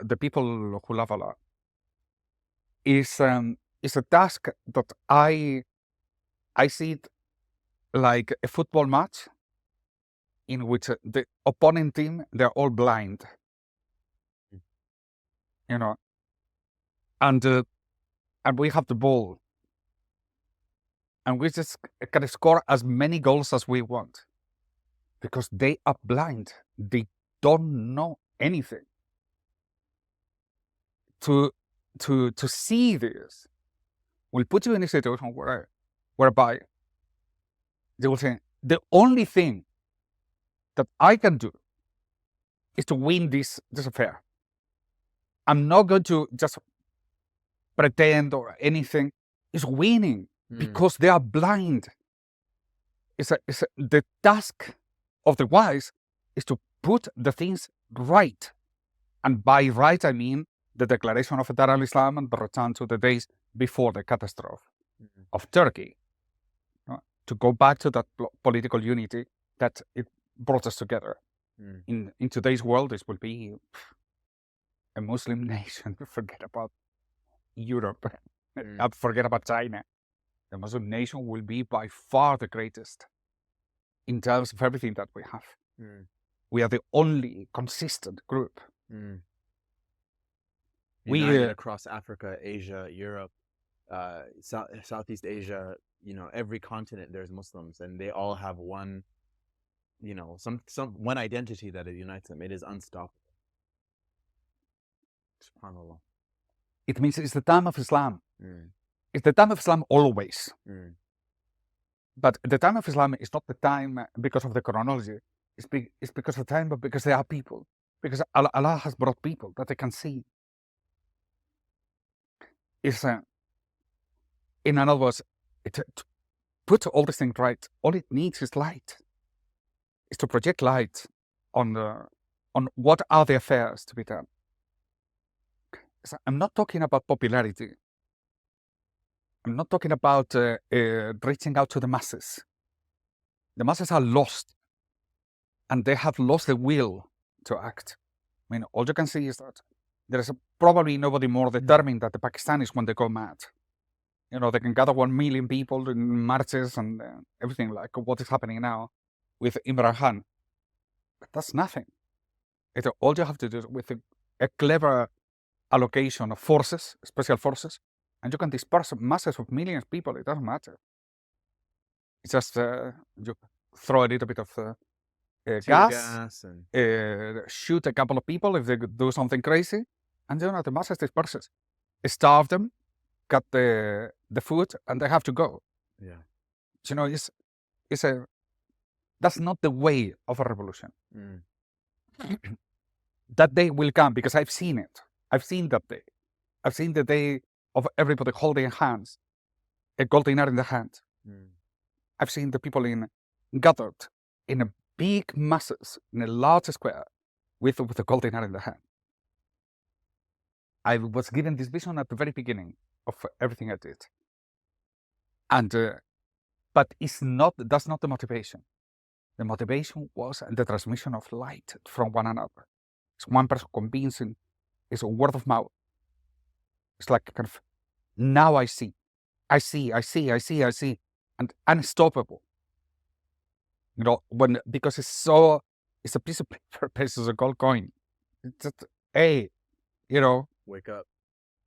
the people who love Allah, is a task that I see it like a football match in which the opponent team, they're all blind, you know, and we have the ball, and we just can score as many goals as we want because they are blind. They don't know anything. To see this will put you in a situation whereby they will say, the only thing that I can do is to win this affair. I'm not going to just pretend or anything. It's winning because they are blind. The task of the wise is to put the things right. And by right, I mean the declaration of eternal Islam and the return to the days before the catastrophe of Turkey. To go back to that political unity that it brought us together. In today's world, this will be a Muslim nation. Forget about Europe. Forget about China. The Muslim nation will be by far the greatest in terms of everything that we have. We are the only consistent group. United across Africa, Asia, Europe, Southeast Asia, every continent there's Muslims, and they all have one, one identity that it unites them. It is unstoppable. SubhanAllah. It means it's the time of Islam. It's the time of Islam always. But the time of Islam is not the time because of the chronology. It's because of the time, but because there are people. Because Allah has brought people that they can see. It's, in other words, to put all these things right, all it needs is light. Is to project light on what are the affairs to be done. So I'm not talking about popularity. I'm not talking about reaching out to the masses. The masses are lost, and they have lost the will to act. I mean, all you can see is that there is probably nobody more determined than the Pakistanis when they go mad. They can gather 1 million people in marches and everything like what is happening now with Imran Khan. But that's nothing. All you have to do is with a clever allocation of forces, special forces, and you can disperse masses of millions of people. It doesn't matter. It's just you throw a little bit of gas and shoot a couple of people if they do something crazy, and the masses disperses. Starve them, cut the food, and they have to go. Yeah. That's not the way of a revolution. That day will come because I've seen it. I've seen that day. I've seen the day of everybody holding hands, a gold dinar in the hand. I've seen the people gathered in a big masses in a large square with a gold dinar in the hand. I was given this vision at the very beginning of everything I did. And but that's not the motivation. The motivation was the transmission of light from one another. It's one person convincing. It's a word of mouth. It's like kind of, now I see, and unstoppable. Because it's a piece of paper, pieces of gold coin. It's just, hey, wake up.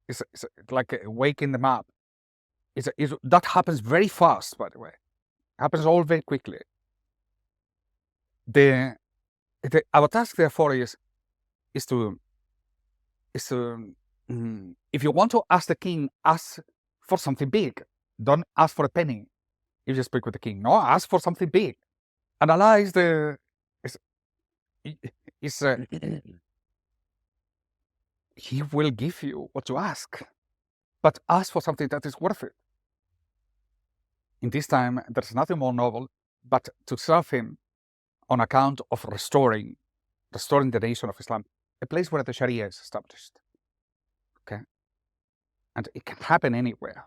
It's like waking them up. That happens very fast, by the way. It happens all very quickly. Our task, therefore, is to if you want to ask the king, ask for something big. Don't ask for a penny if you speak with the king. No, ask for something big. And Allah He will give you what you ask, but ask for something that is worth it. In this time, there's nothing more noble but to serve Him on account of restoring the nation of Islam, a place where the Sharia is established. Okay? And it can happen anywhere.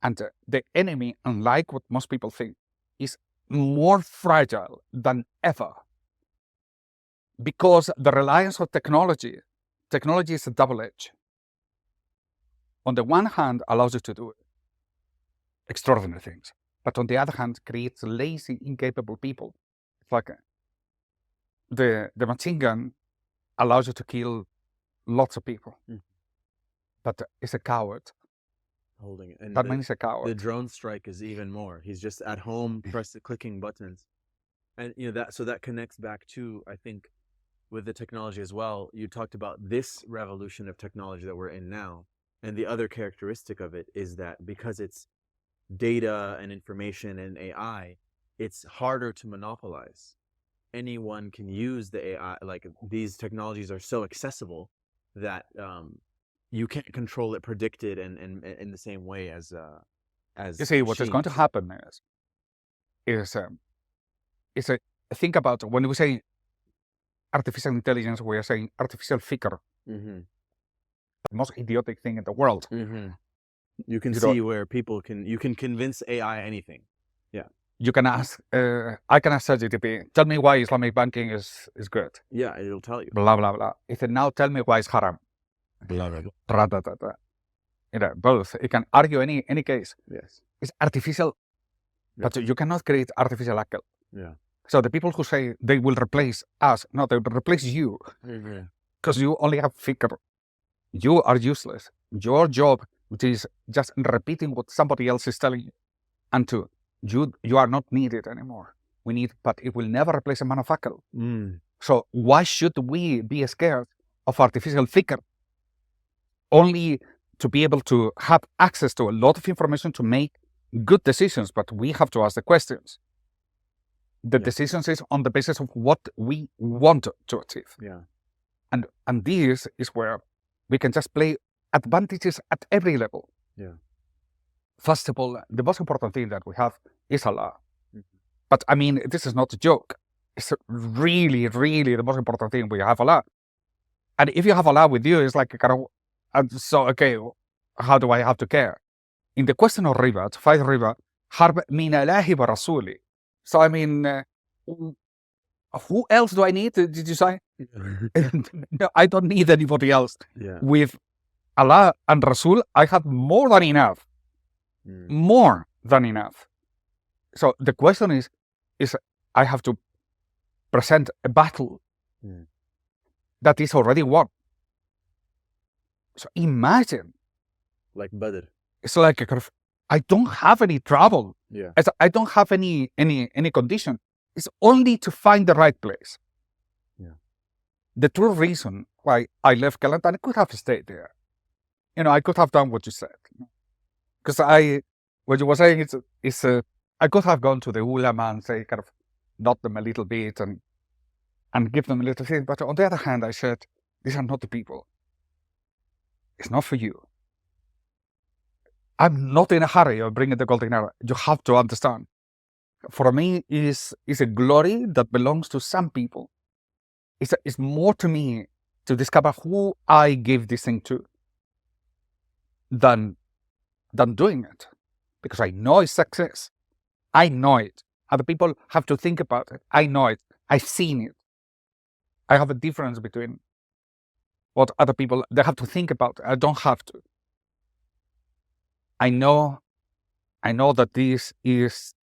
And the enemy, unlike what most people think, is more fragile than ever. Because the reliance on technology is a double edge. on the one hand, allows you to do extraordinary things, but on the other hand, creates lazy, incapable people. It's like the machine gun allows you to kill lots of people, but it's a coward. Holding it. And That means a the coward. drone strike is even more. He's just at home, clicking buttons. And that connects back to, I think, with the technology as well. You talked about this revolution of technology that we're in now. And the other characteristic of it is that because it's data and information and AI, it's harder to monopolize. Anyone can use the AI. Like, these technologies are so accessible that you can't control it, predict it, and in the same way as You see, what is going to machines. happen is think about when we say artificial intelligence, we are saying artificial figure, the most idiotic thing in the world. You can You see know, where you can convince AI anything. Yeah. You can ask, I can ask ChatGPT, tell me why Islamic banking is good. Yeah, it'll tell you. Blah, blah, blah. It said, now tell me why it's haram. Blah, blah, blah. Blah, blah, blah, blah. Both. It can argue any case. Yes. It's artificial, but you cannot create artificial akal. Yeah. So the people who say they will replace us, no, they will replace you, because you only have figure. You are useless. Your job, which is just repeating what somebody else is telling you, and you are not needed anymore. But it will never replace a man of akal. So why should we be scared of artificial figure? Only to be able to have access to a lot of information to make good decisions, but we have to ask the questions. The decisions is on the basis of what we want to achieve. Yeah. And this is where we can just play advantages at every level. Yeah. First of all, the most important thing that we have is Allah. But I mean, this is not a joke. It's really, really the most important thing. We have Allah. And if you have Allah with you, it's like kind of, so, okay, how do I have to care? In the question of riba, to fight riba, harb min Allahi wa rasuli. So I mean, who else do I need? Did you say? No, I don't need anybody else. Yeah. With Allah and Rasul, I have more than enough. More than enough. So the question is I have to present a battle that is already won. So imagine. Like Badr. It's like I don't have any trouble. Yeah. I don't have any condition. It's only to find the right place. Yeah. The true reason why I left Kelantan, I could have stayed there. I could have done what you said. Because what you were saying is I could have gone to the ulama and say, kind of, nod them a little bit and give them a little thing. But on the other hand, I said, these are not the people. It's not for you. I'm not in a hurry of bringing the golden era. You have to understand. For me, is a glory that belongs to some people. It's more to me to discover who I gave this thing to than doing it. Because I know it's success. I know it. Other people have to think about it. I know it. I've seen it. I have a difference between what other people, they have to think about it. I don't have to. I know that this is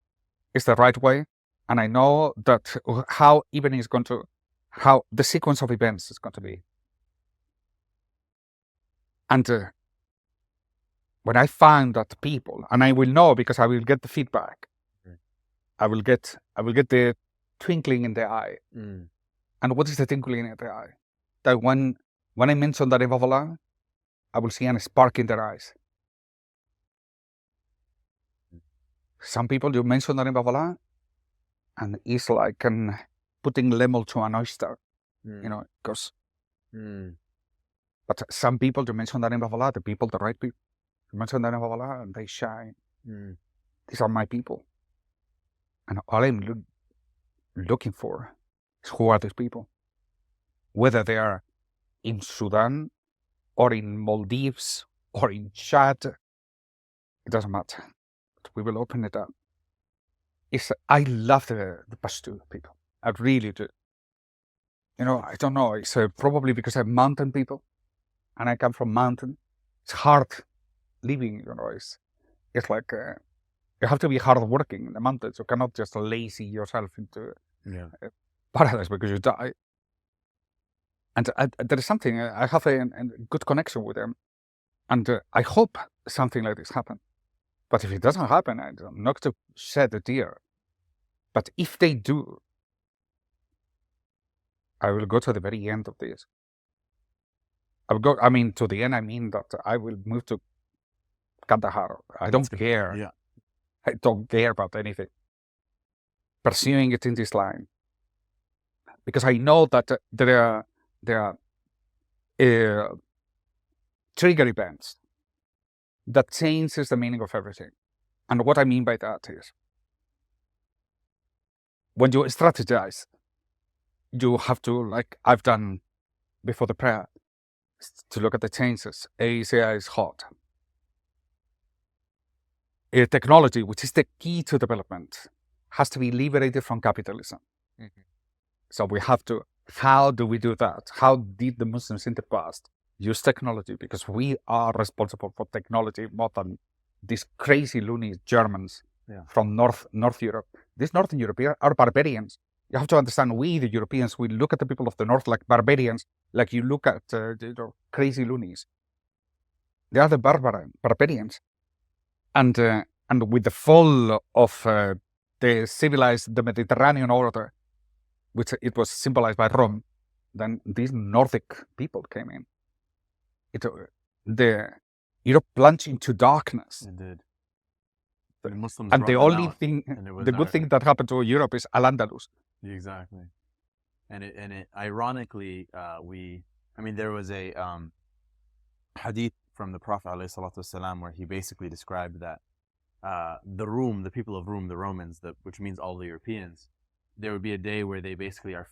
the right way, and I know that how the sequence of events is going to be. And when I find that people, and I will know because I will get the feedback, I will get the twinkling in the eye. And what is the twinkling in the eye? That when I mention the name of Allah, I will see a spark in their eyes. Some people, you mention the name of Allah, and it's like putting lemon to an oyster, because. But some people, you mention the name of Allah, the right people, you mention the name of Allah, and they shine. These are my people. And all I'm looking for is who are these people? Whether they are in Sudan, or in Maldives, or in Chad, it doesn't matter. We will open it up. I love the Pashto people. I really do. I don't know. It's probably because I'm mountain people, and I come from mountain. It's hard living, it's like you have to be hardworking in the mountains. You cannot just lazy yourself into paradise because you die. And there is something, I have a good connection with them. And I hope something like this happens. But if it doesn't happen, I'm not to shed a tear. But if they do, I will go to the very end of this. To the end, I mean that I will move to Kandahar. I don't care. Yeah. I don't care about anything. Pursuing it in this line. Because I know that there are trigger events that changes the meaning of everything. And what I mean by that is, when you strategize, you have to, like I've done before the prayer, to look at the changes. Asia is hot. Technology, which is the key to development, has to be liberated from capitalism. Mm-hmm. So we have to, how do we do that? How did the Muslims in the past use technology? Because we are responsible for technology more than these crazy loony Germans from North Europe. These Northern Europeans are barbarians. You have to understand, we, the Europeans, we look at the people of the North like barbarians, like you look at crazy loonies. They are the barbarians. And with the fall of the Mediterranean order, which it was symbolized by Rome, then these Nordic people came in. Europe plunged into darkness. It did. The Muslims and the only out, thing, the good thing that happened to Europe is Al-Andalus. Exactly. And it ironically, there was a hadith from the Prophet ﷺ where he basically described that the people of Rome, the Romans, which means all the Europeans, there would be a day where they basically are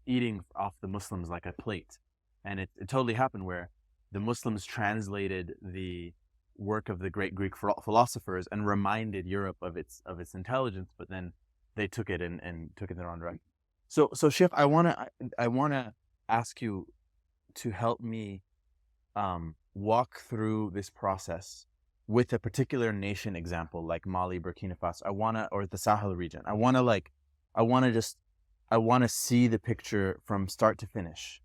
eating off the Muslims like a plate. And it totally happened where the Muslims translated the work of the great Greek philosophers and reminded Europe of its intelligence, but then they took it and took it in the wrong direction. So Shaykh, I wanna ask you to help me walk through this process with a particular nation example, like Mali, Burkina Faso. Or the Sahel region. I wanna see the picture from start to finish.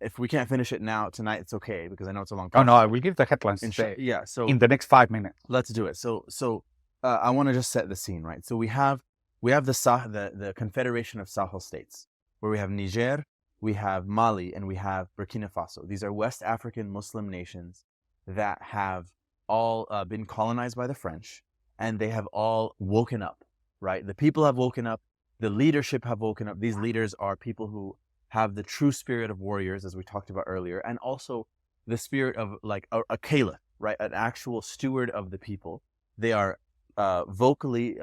If we can't finish it tonight, it's okay, because I know it's a long process. Oh no, I will give the headlines today. So in the next 5 minutes. Let's do it. So I want to just set the scene, right? So we have the Confederation of Sahel states, where we have Niger, we have Mali, and we have Burkina Faso. These are West African Muslim nations that have all been colonized by the French, and they have all woken up, right? The people have woken up, the leadership have woken up. These leaders are people who have the true spirit of warriors, as we talked about earlier, and also the spirit of like a caliph, right? An actual steward of the people. They are vocally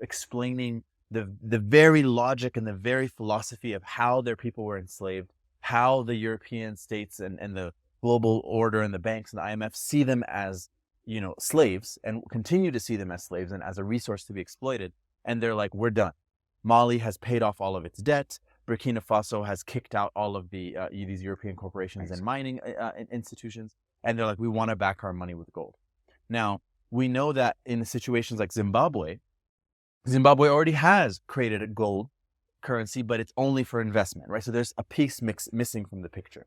explaining the very logic and the very philosophy of how their people were enslaved, how the European states and the global order and the banks and the IMF see them as, slaves, and continue to see them as slaves and as a resource to be exploited. And they're like, we're done. Mali has paid off all of its debt. Burkina Faso has kicked out all of these European corporations and mining institutions. And they're like, we want to back our money with gold. Now, we know that in situations like Zimbabwe already has created a gold currency, but it's only for investment, right? So there's a piece missing from the picture.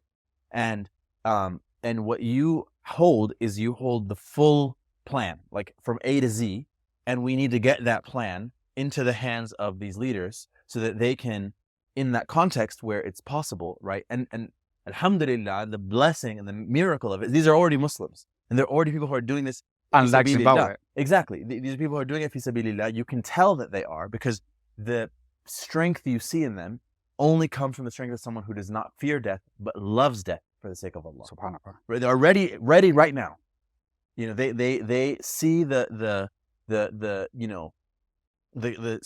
And what you hold is the full plan, like from A to Z. And we need to get that plan into the hands of these leaders so that they can, in that context where it's possible, right? And alhamdulillah, the blessing and the miracle of it, these are already Muslims, and they're already people who are doing this. Unlike Zimbabwe. Exactly. These people who are doing it fi sabilillah, you can tell that they are, because the strength you see in them only comes from the strength of someone who does not fear death, but loves death for the sake of Allah. Subhanallah. They're ready right now. They see the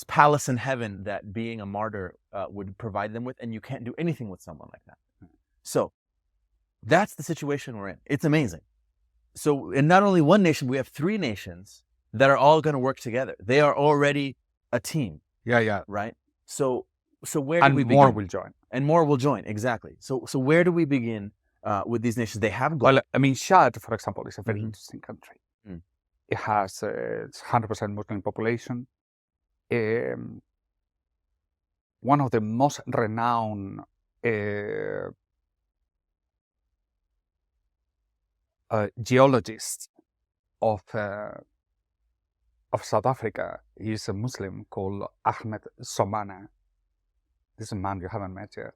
palace in heaven that being a martyr would provide them with, and you can't do anything with someone like that. So that's the situation we're in. It's amazing. So in not only one nation, we have 3 nations that are all going to work together. They are already a team. Yeah. Right? So where do we begin? And more will join. And more will join, exactly. So where do we begin with these nations. They have gold. Well, I mean, Chad, for example, is a very Mhm. interesting country. Mm. It has 100% Muslim population. One of the most renowned geologists of South Africa is a Muslim called Ahmed Somana. This is a man you haven't met yet,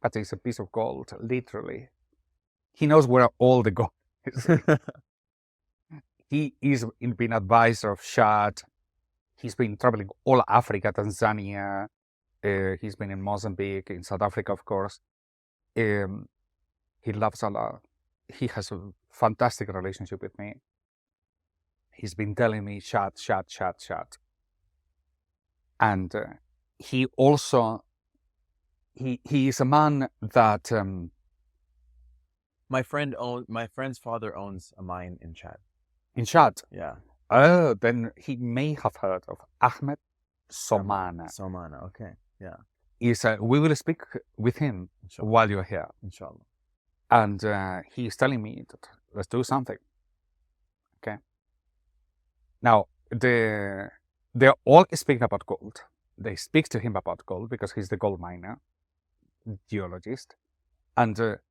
but it's a piece of gold, literally. He knows where all the gold is. He is been advisor of Chad. He's been traveling all Africa, Tanzania. He's been in Mozambique, in South Africa, of course. He loves Allah. He has a fantastic relationship with me. He's been telling me, Chad. And he also, he is a man that... My friend's father owns a mine in Chad. in Chad. Yeah. Oh, then he may have heard of Ahmed Somana. Somana. Okay. Yeah. We will speak with him Inshallah. while you're here. Inshallah. And he's telling me that let's do something. Okay. Now, they're all speaking about gold. They speak to him about gold because he's the gold miner, geologist. And there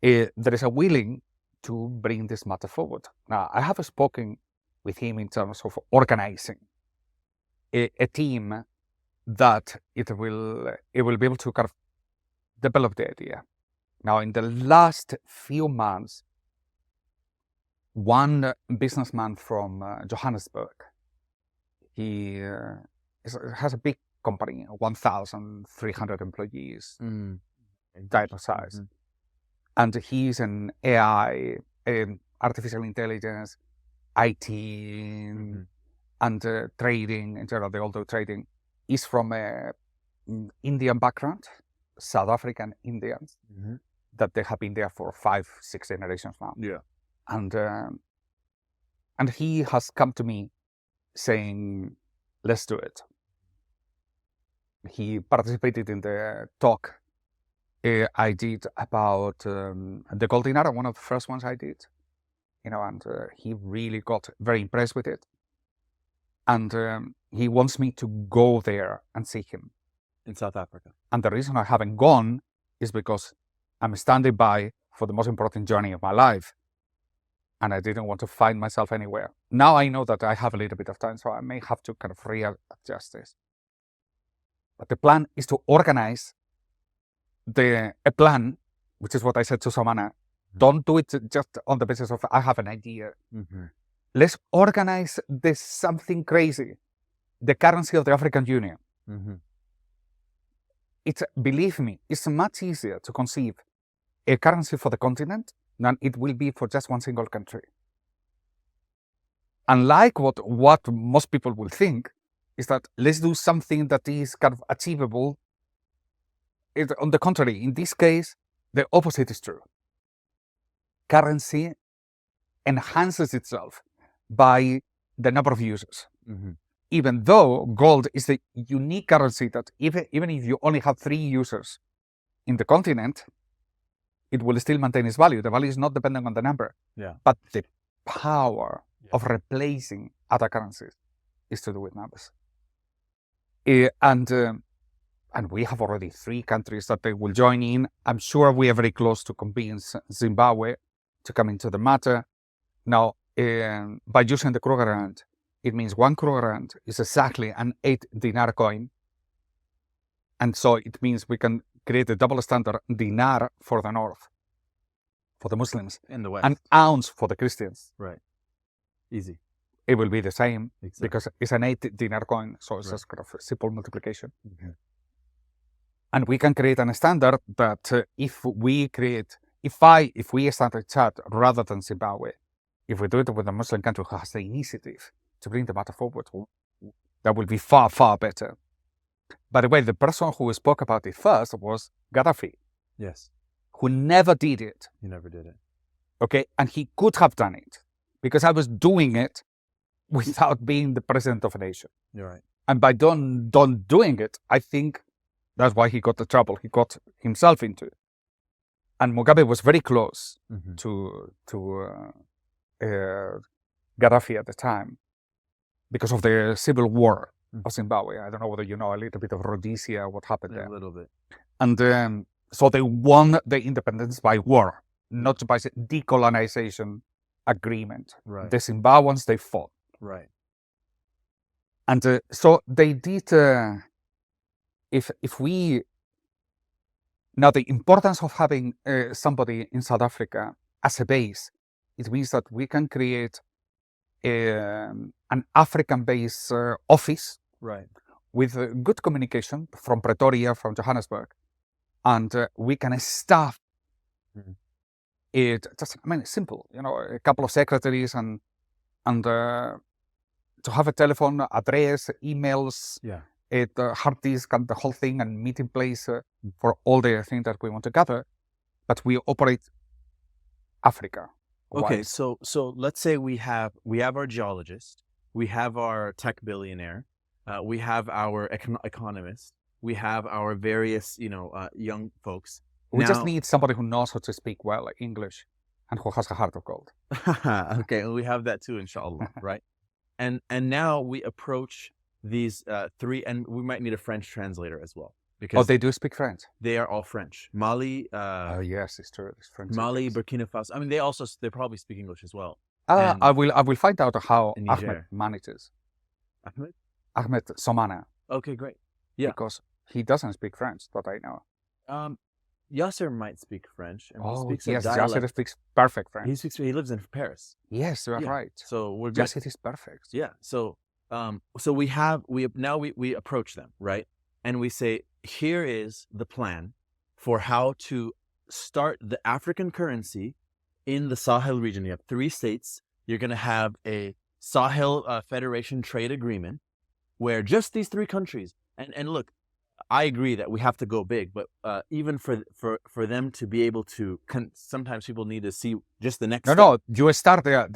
is a willing to bring this matter forward. Now, I have spoken with him in terms of organizing a team that it will be able to kind of develop the idea. Now, in the last few months, one businessman from Johannesburg, he has a big company, 1,300 employees, type of size. Mhm. And he's an AI, artificial intelligence, IT, and trading in general. They all do trading. He's from a Indian background, South African Indians, that they have been there for 5-6 generations now. Yeah. And he has come to me saying, let's do it. He participated in the talk I did about the gold dinar, one of the first ones I did, and he really got very impressed with it. And he wants me to go there and see him. In South Africa. And the reason I haven't gone is because I'm standing by for the most important journey of my life. And I didn't want to find myself anywhere. Now I know that I have a little bit of time, so I may have to kind of readjust this. But the plan is to organize a plan, which is what I said to Somana. Don't do it just on the basis of I have an idea. Let's organize this something crazy. The currency of the African Union. Believe me, it's much easier to conceive a currency for the continent than it will be for just one single country. Unlike what most people will think, is that let's do something that is kind of achievable. On the contrary, in this case, the opposite is true. Currency enhances itself by the number of users. Even though gold is the unique currency that even if you only have 3 users in the continent, it will still maintain its value. The value is not dependent on the number. Yeah. But the power of replacing other currencies is to do with numbers. And we have already 3 countries that they will join in. I'm sure we are very close to convince Zimbabwe to come into the matter. Now, by using the Troure rand, it means 1 Troure rand is exactly an 8 dinar coin. And so it means we can create a double standard dinar for the North, for the Muslims, in the West, an ounce for the Christians. Right. Easy. It will be the same Exactly. because it's an 8 dinar coin. So it's just kind of a simple multiplication. And we can create a standard that if we establish Chad rather than Zimbabwe, if we do it with a Muslim country who has the initiative to bring the matter forward, that will be far, far better. By the way, the person who spoke about it first was Gaddafi. Yes. Who never did it. He never did it. Okay, and he could have done it because I was doing it without being the president of a nation. You're right. And by don't doing it, I think that's why he got the trouble he got himself into. And Mugabe was very close Mm-hmm. to Gaddafi at the time because of the civil war of Zimbabwe. I don't know whether you know a little bit of Rhodesia, what happened there. A little bit. And so they won the independence by war, not by decolonization agreement. Right. The Zimbabweans, they fought. Right. And so they did, if we, now the importance of having somebody in South Africa as a base, it means that we can create an African-based office Right. with good communication from Pretoria, from Johannesburg, and we can staff it. Just, I mean, it's simple, you know, a couple of secretaries and to have a telephone address, emails, hard disk, and the whole thing, and meeting place for all the things that we want to gather. But we operate Africa. Okay, so let's say we have our geologist, we have our tech billionaire, we have our economist, we have our various young folks. We just need somebody who knows how to speak well English and who has a heart of gold. Okay, we have that too, inshallah, right? And now we approach these three, and we might need a French translator as well. Because they do speak French. They are all French. Mali. Yes, it's true. It's French. Mali, Burkina Faso. I mean, they probably speak English as well. I will find out how Ahmed manages. Ahmed Somana. Okay, great. Yeah, because he doesn't speak French, that I know. Yasser might speak French. And he speaks yes, Yasser speaks perfect French. He lives in Paris. Yes, you're right. So we're good. Yasser is perfect. Yeah. So we approach them, right? And we say, here is the plan for how to start the African currency in the Sahel region. You have 3 states. You're going to have a Sahel Federation trade agreement where just these 3 countries, and look, I agree that we have to go big, but even for them to be able to, sometimes people need to see just the next step. No, you start there.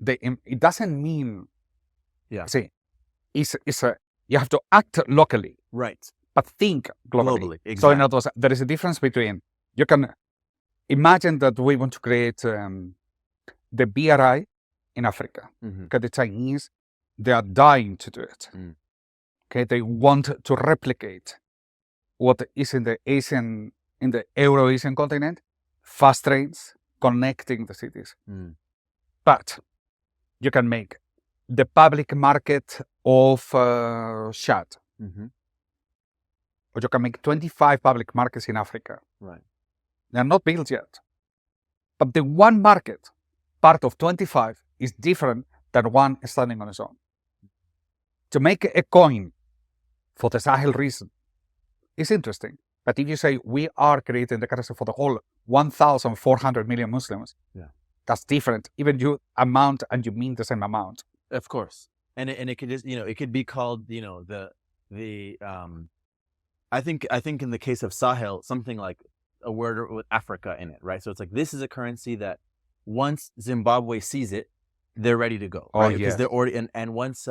It doesn't mean, see, you have to act locally. Right. But think globally. Exactly. So in other words, there is a difference between, you can imagine that we want to create the BRI in Africa. Okay, the Chinese, they are dying to do it. Okay, they want to replicate what is in the Euro-Asian continent, fast trains connecting the cities. But you can make the public market of Chad. Or you can make 25 public markets in Africa. Right. They're not built yet. But the one market, part of 25, is different than one standing on its own. To make a coin for the Sahel region is interesting. But if you say we are creating the currency for the whole 1,400 million Muslims, that's different. Even you amount and you mean the same amount. Of course. And it could just, it could be called, I think in the case of Sahel, something like a word with Africa in it, right? So it's like, this is a currency that once Zimbabwe sees it, they're ready to go, right? Because they're already, and once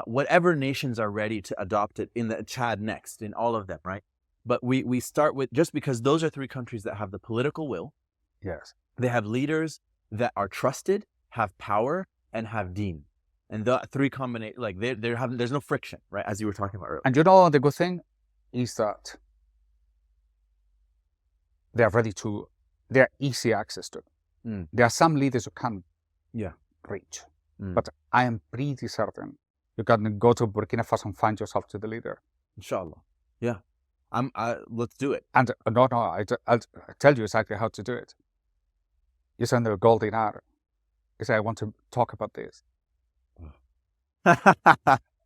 whatever nations are ready to adopt it, in the Chad next, in all of them, right? But we start with, just because those are 3 countries that have the political will. Yes. They have leaders that are trusted, have power, and have deen. And the 3 combination, like there's no friction, right? As you were talking about earlier. And the good thing is that they are easy access to. There are some leaders who can reach. But I am pretty certain you can go to Burkina Faso and find yourself to the leader. Inshallah. Yeah. Let's do it. And I'll tell you exactly how to do it. You send a gold dinar. You say, I want to talk about this.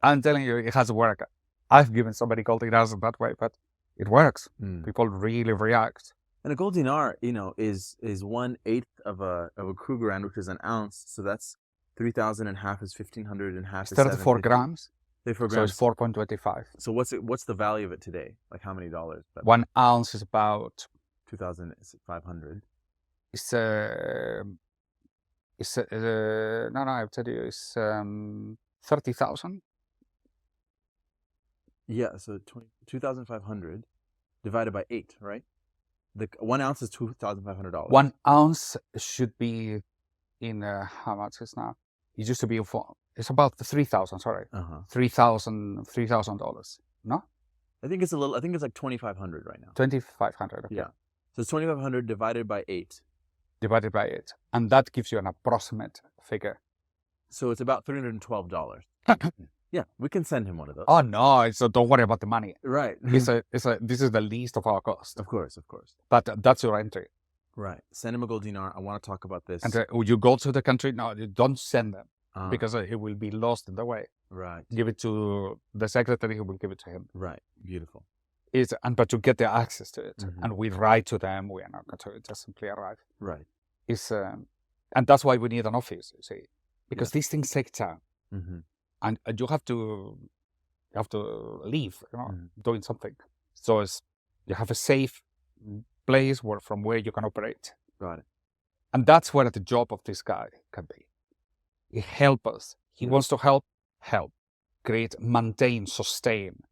I'm telling you, it has worked. I've given somebody gold dinars in that way, but it works. People really react. And a gold dinar, is 1/8 of a Krugerrand, which is an ounce. So that's 3,000 and half is 1,500 and half is 34 grams. 34 grams. So it's 4.25. So what's the value of it today? Like how many dollars? 1 ounce is about 2,500. I'll tell you, it's 30,000. Yeah, so 2,500 divided by 8, right? The 1 ounce is $2,500. 1 ounce should be in how much is now? It used to be it's about 3,000. Sorry, $3,000. No, I think it's like 2,500 right now. 2,500. Okay. Yeah. So it's 2,500 divided by 8. Divided by 8, and that gives you an approximate figure. So it's about $312. Yeah, we can send him one of those. Oh no, so don't worry about the money. Right. This is the least of our cost. Of course. But that's your entry. Right. Send him a gold dinar. I want to talk about this. And you go to the country. No, you don't send them because it will be lost in the way. Right. Give it to the secretary who will give it to him. Right. Beautiful. But you get the access to it, and we write to them. We are not going to just simply arrive. Right. And that's why we need an office. You see, because these things take time, and you have to leave, doing something. So you have a safe place from where you can operate. Got it. And that's where the job of this guy can be. He help us. He wants to help, create, maintain, sustain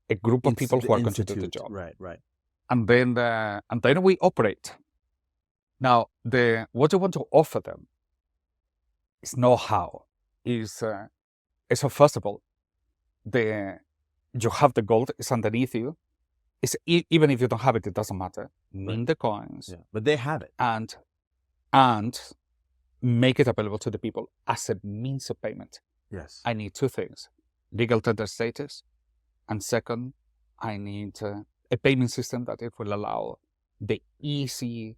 a group of people who are going to do the job. Right. And then we operate. Now, what you want to offer them is know-how. So first of all, you have the gold, it's underneath you. Even if you don't have it, it doesn't matter. Mint the coins. Yeah, but they have it. And make it available to the people as a means of payment. Yes. I need two things: legal tender status, and second, I need a payment system that it will allow the easy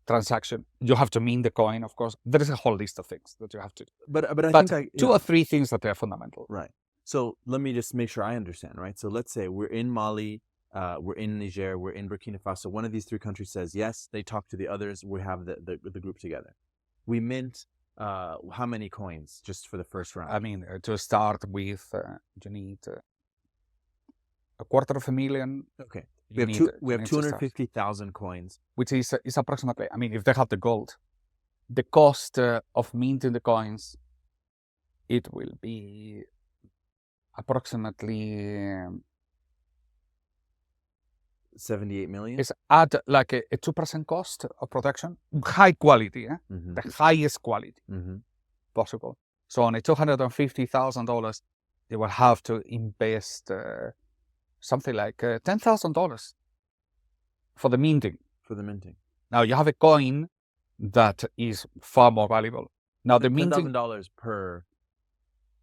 transaction. You have to mint the coin, of course. There is a whole list of things that you have to do. But I think two or three things that are fundamental. Right. So let me just make sure I understand, right? So let's say we're in Mali, we're in Niger, we're in Burkina Faso. One of these three countries says yes, they talk to the others, we have the group together. We mint how many coins just for the first round? I mean, to start with, you need 250,000. Okay. We have 250,000 coins. Which is approximately, I mean, if they have the gold, the cost of minting the coins, it will be approximately 78 million. It's at like a 2% cost of production. High quality, the highest quality possible. So on a $250,000, they will have to invest something like $10,000 for the minting. Now you have a coin that is far more valuable. Now the minting $10,000 per.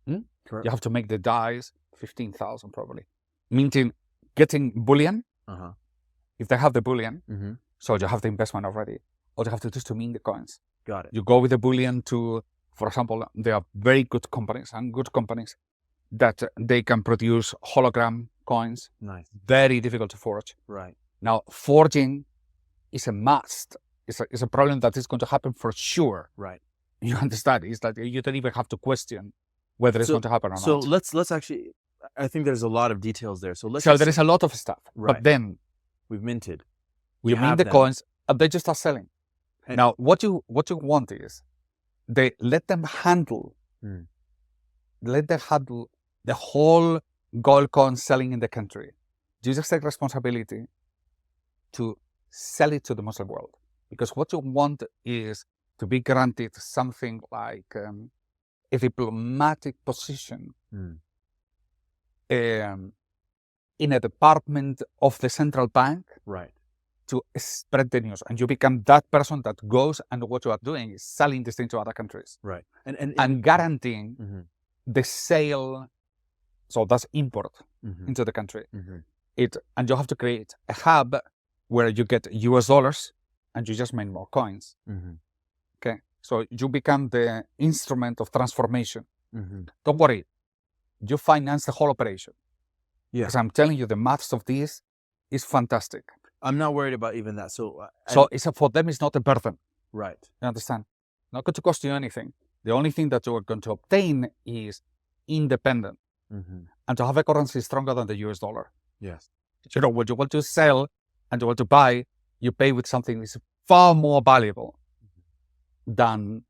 You have to make the dies, 15,000 probably. Minting, getting bullion. If they have the bullion, so you have the investment already. All you have to do is to mint the coins. Got it. You go with the bullion to, for example, there are very good companies that they can produce hologram coins. Nice. Very difficult to forge. Right. Now, forging is a must. It's a problem that is going to happen for sure. Right. You understand? It's that you don't even have to question whether it's going to happen or not. So let's actually, I think there's a lot of details there. So there is a lot of stuff. Right. But then we've minted. You mint the coins and they just start selling. And now, what you want is they let them handle the whole gold coin selling in the country. You just take responsibility to sell it to the Muslim world. Because what you want is to be granted something like a diplomatic position in a department of the central bank. Right. To spread the news, and you become that person that goes, and what you are doing is selling this thing to other countries, right? And guaranteeing the sale. So that's import into the country. And you have to create a hub where you get US dollars, and you just make more coins. Okay, so you become the instrument of transformation. Don't worry, you finance the whole operation. Yeah, because I'm telling you, the maths of this is fantastic. I'm not worried about even that. So for them, it's not a burden. Right. You understand? Not going to cost you anything. The only thing that you are going to obtain is independent and to have a currency stronger than the US dollar. Yes. You know, what you want to sell and you want to buy, you pay with something that is far more valuable than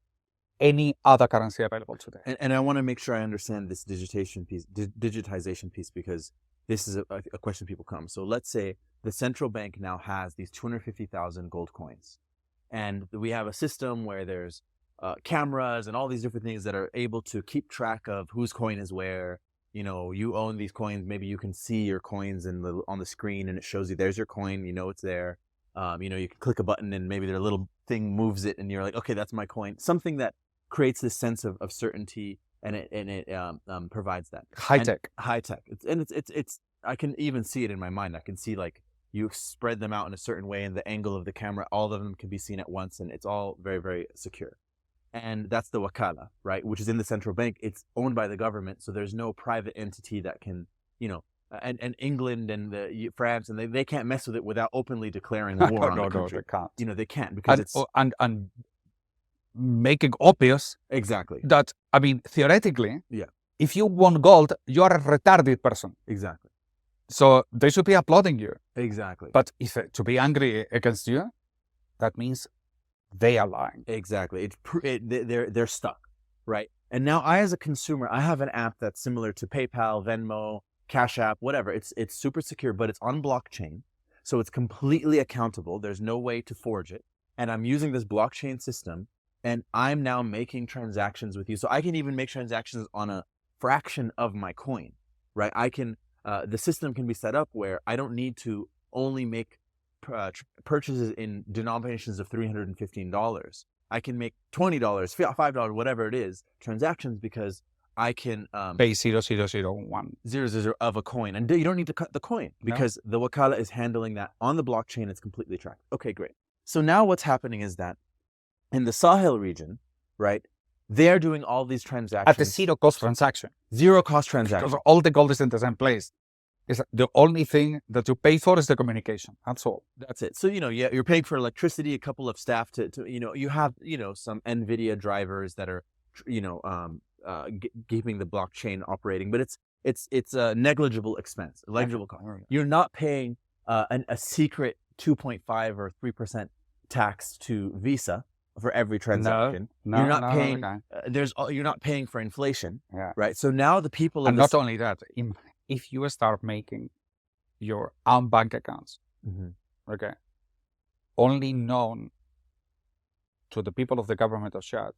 any other currency available today. And I want to make sure I understand this digitization piece, because this is a question people come. So let's say the central bank now has these 250,000 gold coins. And we have a system where there's cameras and all these different things that are able to keep track of whose coin is where. You know, you own these coins. Maybe you can see your coins on the screen, and it shows you there's your coin. You know it's there. You know, you can click a button, and maybe their little thing moves it, and you're like, okay, that's my coin. Something that creates this sense of certainty, and it provides that High tech. High tech. It's. I can even see it in my mind. I can see like you spread them out in a certain way, and the angle of the camera, all of them can be seen at once, and it's all very, very secure. And that's the wakala, right? Which is in the central bank. It's owned by the government, so there's no private entity that can, you know, and England and France, and they can't mess with it without openly declaring war on the country. No, they can't. You know, they can't because and making obvious exactly that, I mean, theoretically, yeah, if you want gold, you are a retarded person. exactly, So they should be applauding you. exactly. But if to be angry against you, that means they are lying. Exactly. They're stuck, right? And now I, as a consumer, I have an app that's similar to PayPal, Venmo, Cash App, whatever. It's super secure, but it's on blockchain. So it's completely accountable. There's no way to forge it. And I'm using this blockchain system, and I'm now making transactions with you. So I can even make transactions on a fraction of my coin, right? I can, the system can be set up where I don't need to only make purchases in denominations of $315. I can make $20, $5, whatever it is, transactions, because I can pay 0.0001 0.00 of a coin, and you don't need to cut the coin because the wakala is handling that on the blockchain. It's completely tracked. Okay, great. So now what's happening is that in the Sahel region, right, they're doing all these transactions at the zero cost transaction. Zero cost transaction. Because all the gold is in the same place. Is the only thing that you pay for is the communication. That's all. That's it. So, you know, yeah, you're paying for electricity, a couple of staff to you know, you have, you know, some NVIDIA drivers that are, you know, keeping the blockchain operating, but it's a negligible expense, negligible cost. You're not paying a secret 2.5 or 3% tax to Visa for every transaction. No, you're not paying. no. You're not paying for inflation, Yeah. right? So now the people, and not only that, if you start making your own bank accounts, okay, only known to the people of the government of Chad,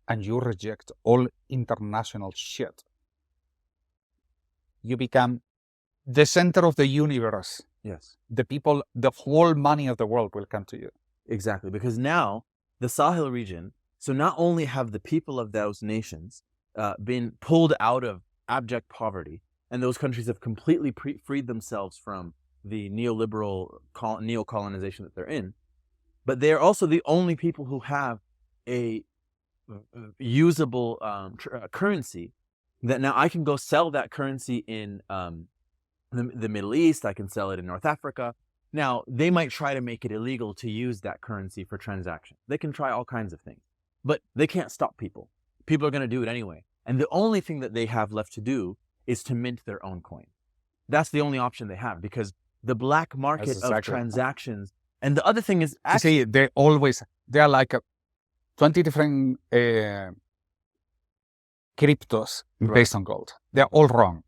and you reject all international shit, you become the center of the universe. Yes. The people, the whole money of the world will come to you. Exactly, because now the Sahel region, so not only have the people of those nations been pulled out of abject poverty, and those countries have completely freed themselves from the neoliberal neo-colonization that they're in, but they're also the only people who have a usable currency that now I can go sell that currency in the Middle East. I can sell it in North Africa. Now, they might try to make it illegal to use that currency for transactions. They can try all kinds of things, but they can't stop people. People are going to do it anyway. And the only thing that they have left to do is to mint their own coin. That's the only option they have, because the black market of transactions. And the other thing is, actually, you see, they're like 20 different cryptos based on gold. They're all wrong.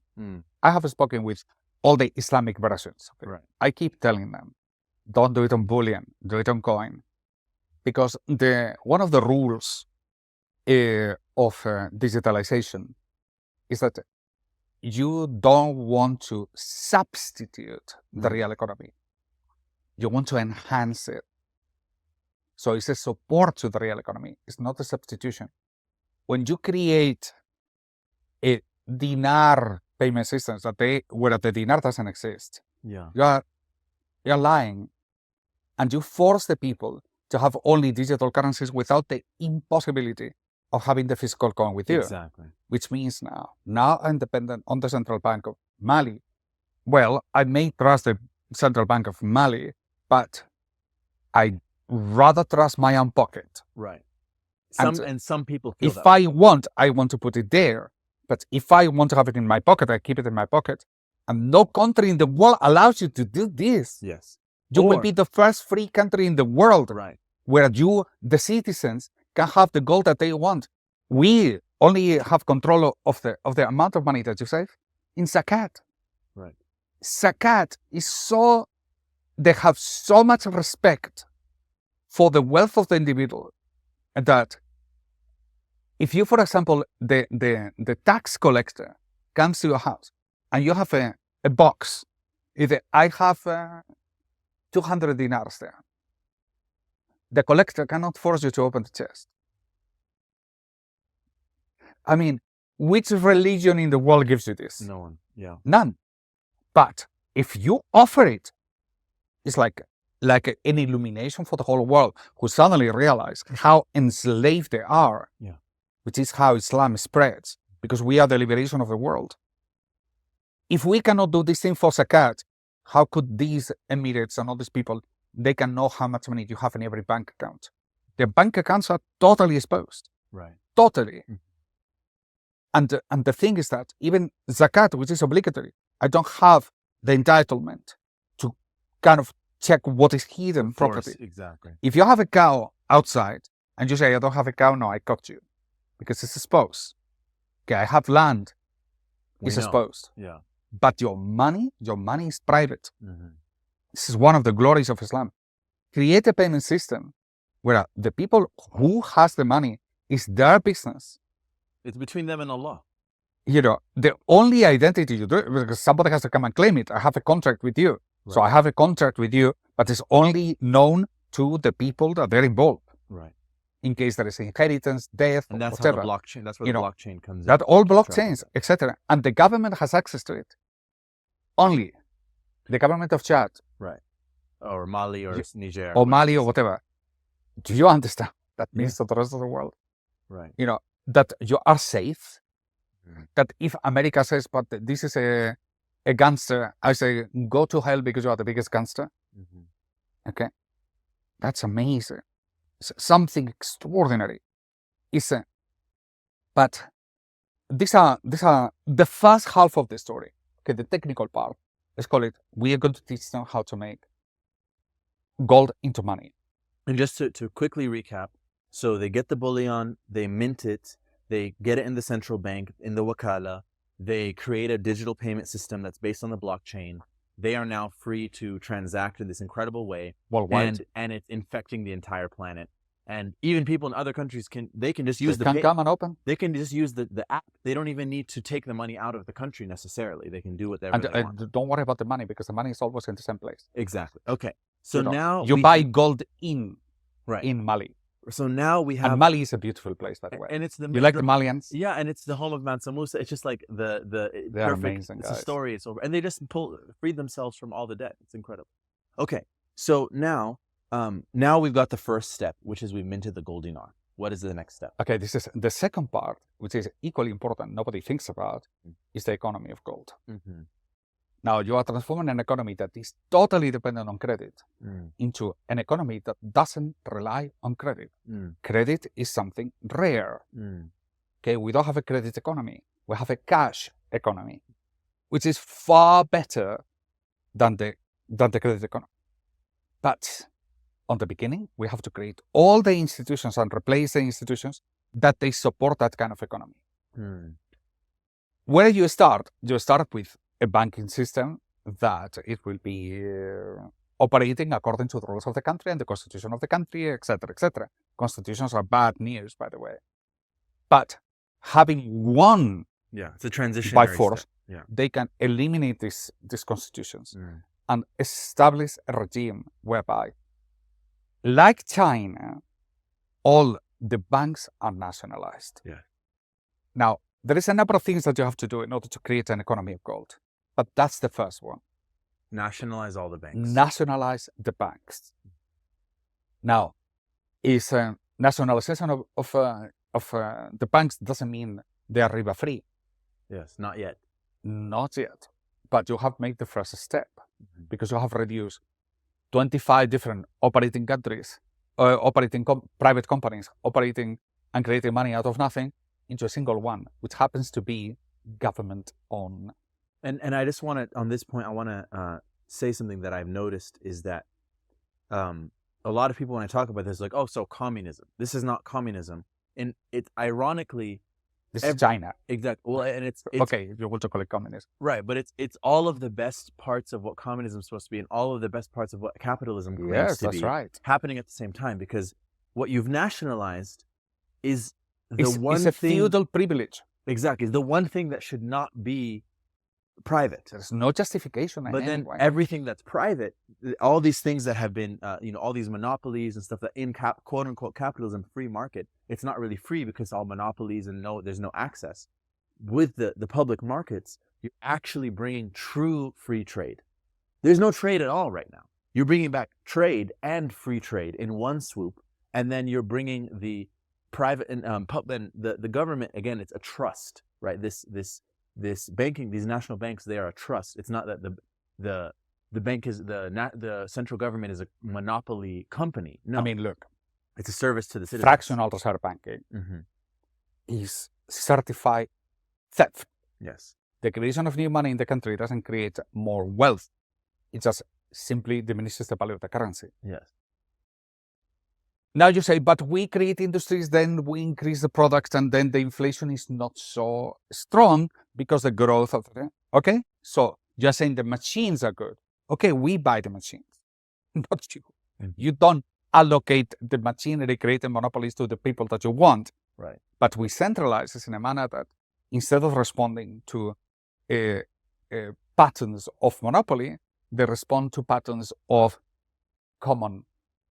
I have spoken with all the Islamic versions. Okay? Right. I keep telling them, don't do it on bullion, do it on coin. Because one of the rules of digitalization is that you don't want to substitute the real economy. You want to enhance it. So it's a support to the real economy. It's not a substitution. When you create a dinar payment systems where the dinar doesn't exist, you're lying, and you force the people to have only digital currencies without the impossibility of having the physical coin with you. Exactly. Which means now I'm dependent on the Central Bank of Mali. Well, I may trust the Central Bank of Mali, but I rather trust my own pocket. Right. Some people feel if I want to put it there. But if I want to have it in my pocket, I keep it in my pocket. And no country in the world allows you to do this. Yes. You will be the first free country in the world, right, where the citizens, can have the gold that they want. We only have control of the amount of money that you save in zakat. Right. zakat is so, they have so much respect for the wealth of the individual that if you, for example, the tax collector comes to your house and you have a box, either I have 200 dinars there, the collector cannot force you to open the chest. I mean, which religion in the world gives you this? No one. Yeah. None. But if you offer it, it's like an illumination for the whole world, who suddenly realize how enslaved they are, Yeah. which is how Islam spreads, because we are the liberation of the world. If we cannot do this thing for zakat, how could these Emirates and all these people, they can know how much money you have in every bank account? Their bank accounts are totally exposed. Right. Totally. Mhm. And the thing is that even zakat, which is obligatory, I don't have the entitlement to kind of check what is hidden property. Exactly. If you have a cow outside and you say, I don't have a cow, no, I caught you because it's exposed. Okay, I have land, it's exposed. Yeah. But your money is private. Mm-hmm. This is one of the glories of Islam. Create a payment system where the people who has the money is their business. It's between them and Allah. You know, the only identity you do it because somebody has to come and claim it. I have a contract with you. Right. So I have a contract with you, but it's only known to the people that they're involved. Right. In case there is inheritance, death, And that's whatever. how the blockchain, that's where You the know, blockchain comes That in. all to track blockchains, all etc. And the government has access to it. Only the government of Chad that. Right. Or Mali or Niger. or Mali or whatever. Do you understand? That Yeah. means to the rest of the world. Right. You know, that you are safe. Mhm. That if America says, but this is a gangster, I say, go to hell because you are the biggest gangster. Mhm. Okay. That's amazing. Something extraordinary. But these are the first half of the story. Okay, the technical part. Let's call it, we are going to teach them how to make gold into money. And just to quickly recap, so they get the bullion, they mint it, they get it in the central bank, in the wakala, they create a digital payment system that's based on the blockchain. They are now free to transact in this incredible way, Worldwide. and it's infecting the entire planet. And even people in other countries can just use They can come and open. They can just use the app. They don't even need to take the money out of the country necessarily. They can do whatever And they want. don't worry about the money because the money is always in the same place. Exactly. Okay. So You know, now you buy gold in Mali. So now we have, and Mali is a beautiful place, by the way. and it's the You like the Malians? Yeah, and it's the home of Mansa Musa. It's just like the They are perfect. amazing It's guys. a story. It's over, and they just freed themselves from all the debt. It's incredible. Okay, so now we've got the first step, which is we've minted the gold dinar. What is the next step? Okay, this is the second part, which is equally important. Nobody thinks about is the economy of gold. Mm-hmm. Now you are transforming an economy that is totally dependent on credit into an economy that doesn't rely on credit. Credit is something rare. Okay, we don't have a credit economy. We have a cash economy, which is far better than the credit economy. But on the beginning, we have to create all the institutions and replace the institutions that they support that kind of economy. Where you start? You start with a banking system that it will be operating according to the rules of the country and the constitution of the country, etc., etc. Constitutions are bad news, by the way. But having one it's a transition by force, step. they can eliminate these constitutions and establish a regime whereby, like China, all the banks are nationalized. Now, there is a number of things that you have to do in order to create an economy of gold. But that's the first one. Nationalize all the banks. Nationalize the banks. Now, is nationalization of the banks doesn't mean they are riba free. Yes, not yet. Not yet. But you have made the first step because you have reduced 25 different operating countries, operating private companies, operating and creating money out of nothing into a single one, which happens to be government-owned. And I just want to, on this point, I want to say something that I've noticed is that a lot of people, when I talk about this, like, oh, so communism. This is not communism. And it ironically, This is China. Exactly. Well, and it's okay, if you want to call it communism. Right, but it's all of the best parts of what communism is supposed to be, and all of the best parts of what capitalism claims to be happening at the same time. Because what you've nationalized is it's a feudal privilege. Exactly, the one thing that should not be private. There's no justification. But then everything that's private, all these things that have been, all these monopolies and stuff that in quote unquote capitalism, free market, it's not really free because all monopolies and there's no access. With the public markets, you're actually bringing true free trade. There's no trade at all right now. You're bringing back trade and free trade in one swoop, and then you're bringing the private and the government again. It's a trust, right? This banking, these national banks, they are a trust. It's not that the bank is the central government is a monopoly company. No, I mean, look, it's a service to the citizens. Fractional reserve banking is certified theft. Yes. The creation of new money in the country doesn't create more wealth. It just simply diminishes the value of the currency. Yes. Now you say, but we create industries, then we increase the products, and then the inflation is not so strong because the growth of the, okay? So you're saying the machines are good. Okay, we buy the machines, not you. You don't allocate the machinery, creating monopolies to the people that you want. Right. But we centralize this in a manner that instead of responding to patterns of monopoly, they respond to patterns of common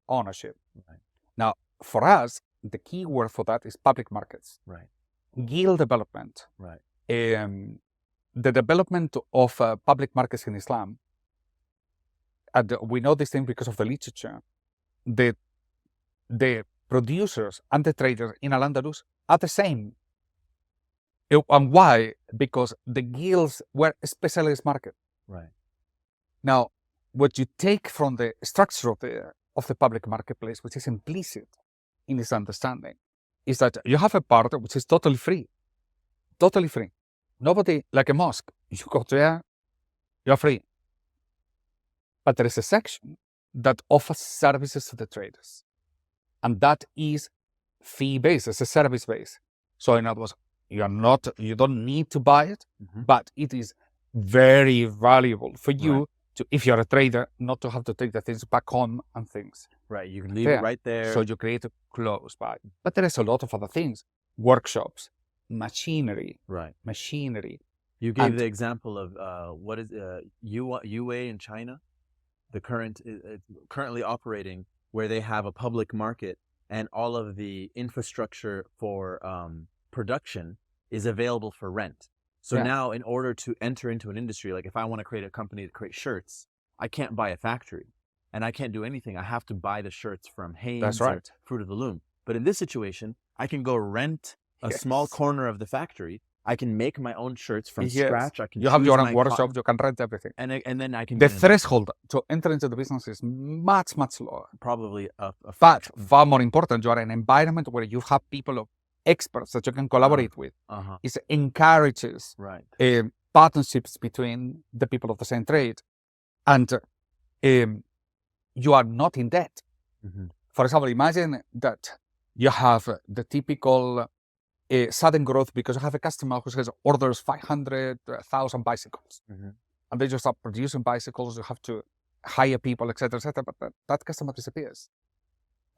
ownership. Right. Now, for us, the key word for that is public markets. Right. Yield development. Right. The development of public markets in Islam, and we know this thing because of the literature, the producers and the traders in Al-Andalus are the same. And why? Because the guilds were a specialist market. Right. Now, what you take from the structure of the public marketplace, which is implicit in this understanding, is that you have a part which is totally free. Totally free. Nobody, like a mosque, you go there, you're free. But there is a section that offers services to the traders. And that is fee-based, it's a service-based. So in other words, you don't need to buy it, but it is very valuable for you to, if you're a trader, not to have to take the things back home and things. Right, you can leave it right there. So you create a close by. But there is a lot of other things, workshops, machinery. Right. Machinery. You gave the example of what is UA in China, the currently operating, where they have a public market and all of the infrastructure for production is available for rent. So now in order to enter into an industry, like if I want to create a company to create shirts, I can't buy a factory and I can't do anything. I have to buy the shirts from Hanes or Fruit of the Loom. But in this situation, I can go rent a small corner of the factory. I can make my own shirts from scratch. I can you have your own workshop, you can rent everything. And then I can... The threshold to enter into the business is much, much lower. Probably but far more important, you are in an environment where you have people of experts that you can collaborate with. It encourages partnerships between the people of the same trade. And you are not in debt. For example, imagine that you have the typical sudden growth because you have a customer who says orders 500,000 bicycles. And they just start producing bicycles, you have to hire people, etc., but that customer disappears.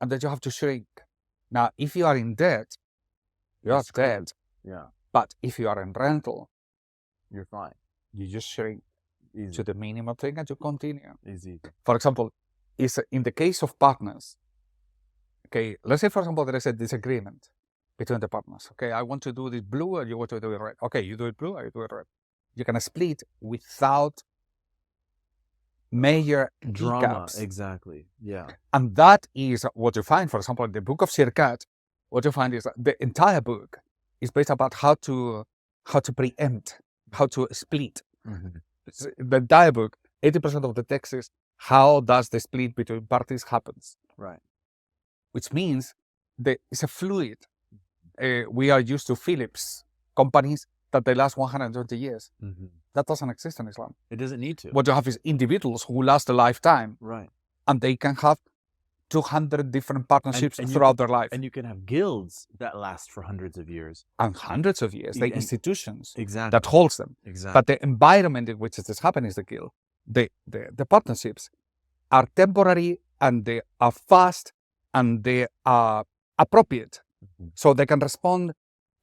And then you have to shrink. Now, if you are in debt, you are dead. Yeah. But if you are in rental, you're fine. You just shrink to the minimum thing and you continue. Easy. For example, is in the case of partners, okay, let's say, for example, there is a disagreement between the partners. Okay, I want to do this blue and you want to do it red. Okay, you do it blue, I do it red. You can split without major drama. hiccups. Exactly. Yeah. And that is what you find, for example, in the book of Shirkat. What you find is that the entire book is based about how to preempt, how to split. The entire book, 80% of the text is how does the split between parties happens. Right. Which means that it's a fluid. We are used to Philips companies that they last 120 years. That doesn't exist in Islam. It doesn't need to. What you have is individuals who last a lifetime. Right. And they can have 200 different partnerships And throughout their life. And you can have guilds that last for hundreds of years. And hundreds of years, the And- institutions Exactly. that holds them. Exactly. But the environment in which this happens is the guild. The partnerships are temporary and they are fast and they are appropriate. Mhm. So they can respond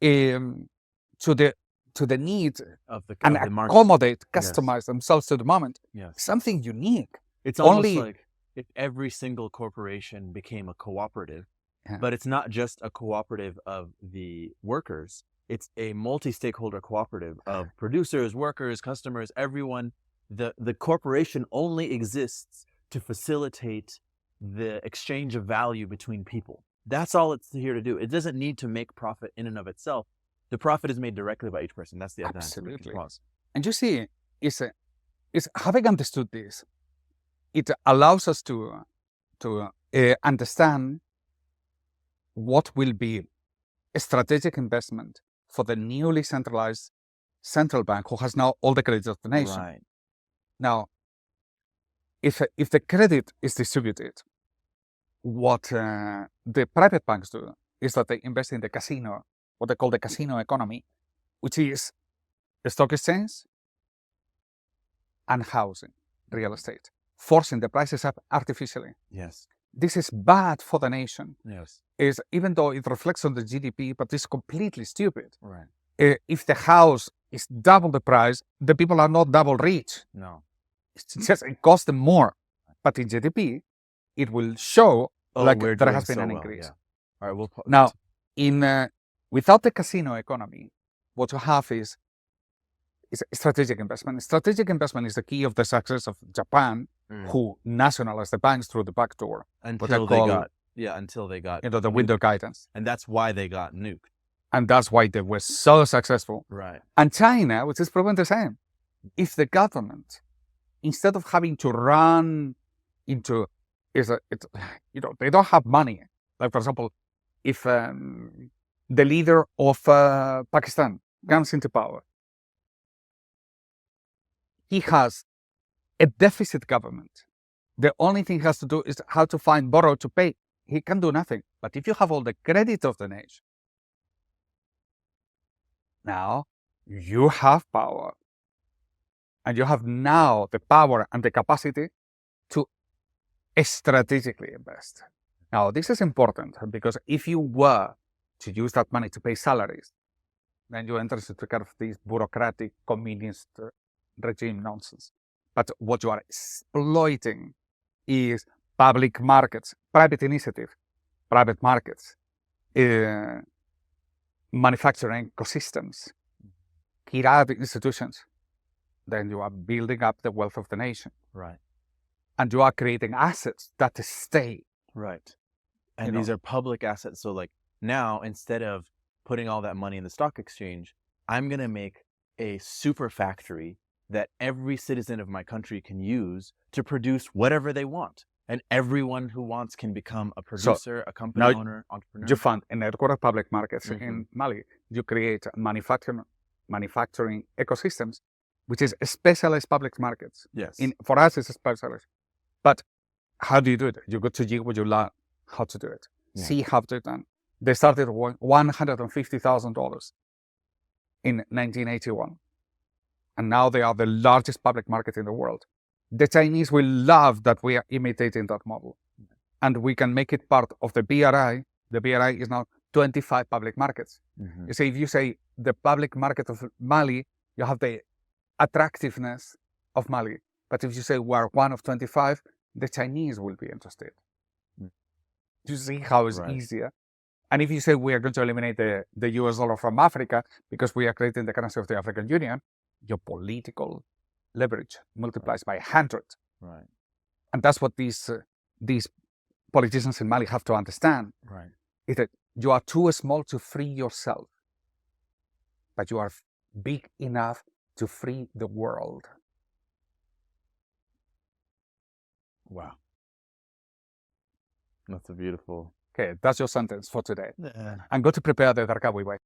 to the need Of the and market. accommodate, Yes. customize themselves to the moment. Yes. Something unique. It's almost Only- like if every single corporation became a cooperative, Yeah. but it's not just a cooperative of the workers, it's a multi-stakeholder cooperative of producers, workers, customers, everyone. The corporation only exists to facilitate the exchange of value between people. That's all it's here to do. It doesn't need to make profit in and of itself. The profit is made directly by each person. That's the advantage. Absolutely. Pause. And you see, is having understood this, it allows us to understand what will be a strategic investment for the newly centralized central bank who has now all the credit of the nation. Right. Now, if the credit is distributed, what the private banks do is that they invest in the casino, what they call the casino economy, which is the stock exchange and housing, real estate, forcing the prices up artificially. Yes. This is bad for the nation. Yes. Even though it reflects on the GDP, but it's completely stupid. Right. If the house is double the price, the people are not double rich. No. It's just it costs them more. But in GDP, it will show like we're there doing has been so an well, increase. yeah. All right. Well, Now, without the casino economy, what you have is strategic investment. Strategic investment is the key of the success of Japan, who nationalized the banks through the back door, until they got the nuked. window guidance. And that's why they got nuked. And that's why they were so successful. Right. And China, which is proven the same. If the government, instead of having to run into, they don't have money. Like, for example, if the leader of Pakistan comes into power, he has a deficit government. The only thing he has to do is how to borrow to pay. He can do nothing. But if you have all the credit of the nation, now you have power. And you have now the power and the capacity to strategically invest. Now, this is important because if you were to use that money to pay salaries, then you enter into kind of this bureaucratic, convenience regime nonsense. But what you are exploiting is public markets, private initiative, private markets, manufacturing ecosystems, kirad institutions. Then you are building up the wealth of the nation. Right. And you are creating assets that stay. Right. And these are public assets. So like now, instead of putting all that money in the stock exchange, I'm going to make a super factory that every citizen of my country can use to produce whatever they want. And everyone who wants can become a producer, a company owner, entrepreneur. You fund a network of public markets in Mali. You create manufacturing ecosystems, which is specialized public markets. Yes. For us, it's specialized. But how do you do it? You go to Jigo, you learn how to do it. Yeah. See how to do it. They started $150,000 in 1981. And now they are the largest public market in the world. The Chinese will love that we are imitating that model. And we can make it part of the BRI. The BRI is now 25 public markets. You see, if you say the public market of Mali, you have the attractiveness of Mali. But if you say we're one of 25, the Chinese will be interested. You see how it's easier? And if you say we are going to eliminate the US dollar from Africa because we are creating the currency of the African Union, your political leverage multiplies by 100. Right. And that's what these politicians in Mali have to understand. Right. Is that you are too small to free yourself, but you are big enough to free the world. Wow. That's a beautiful... Okay, that's your sentence for today. Yeah. I'm going to prepare the Darkawi way.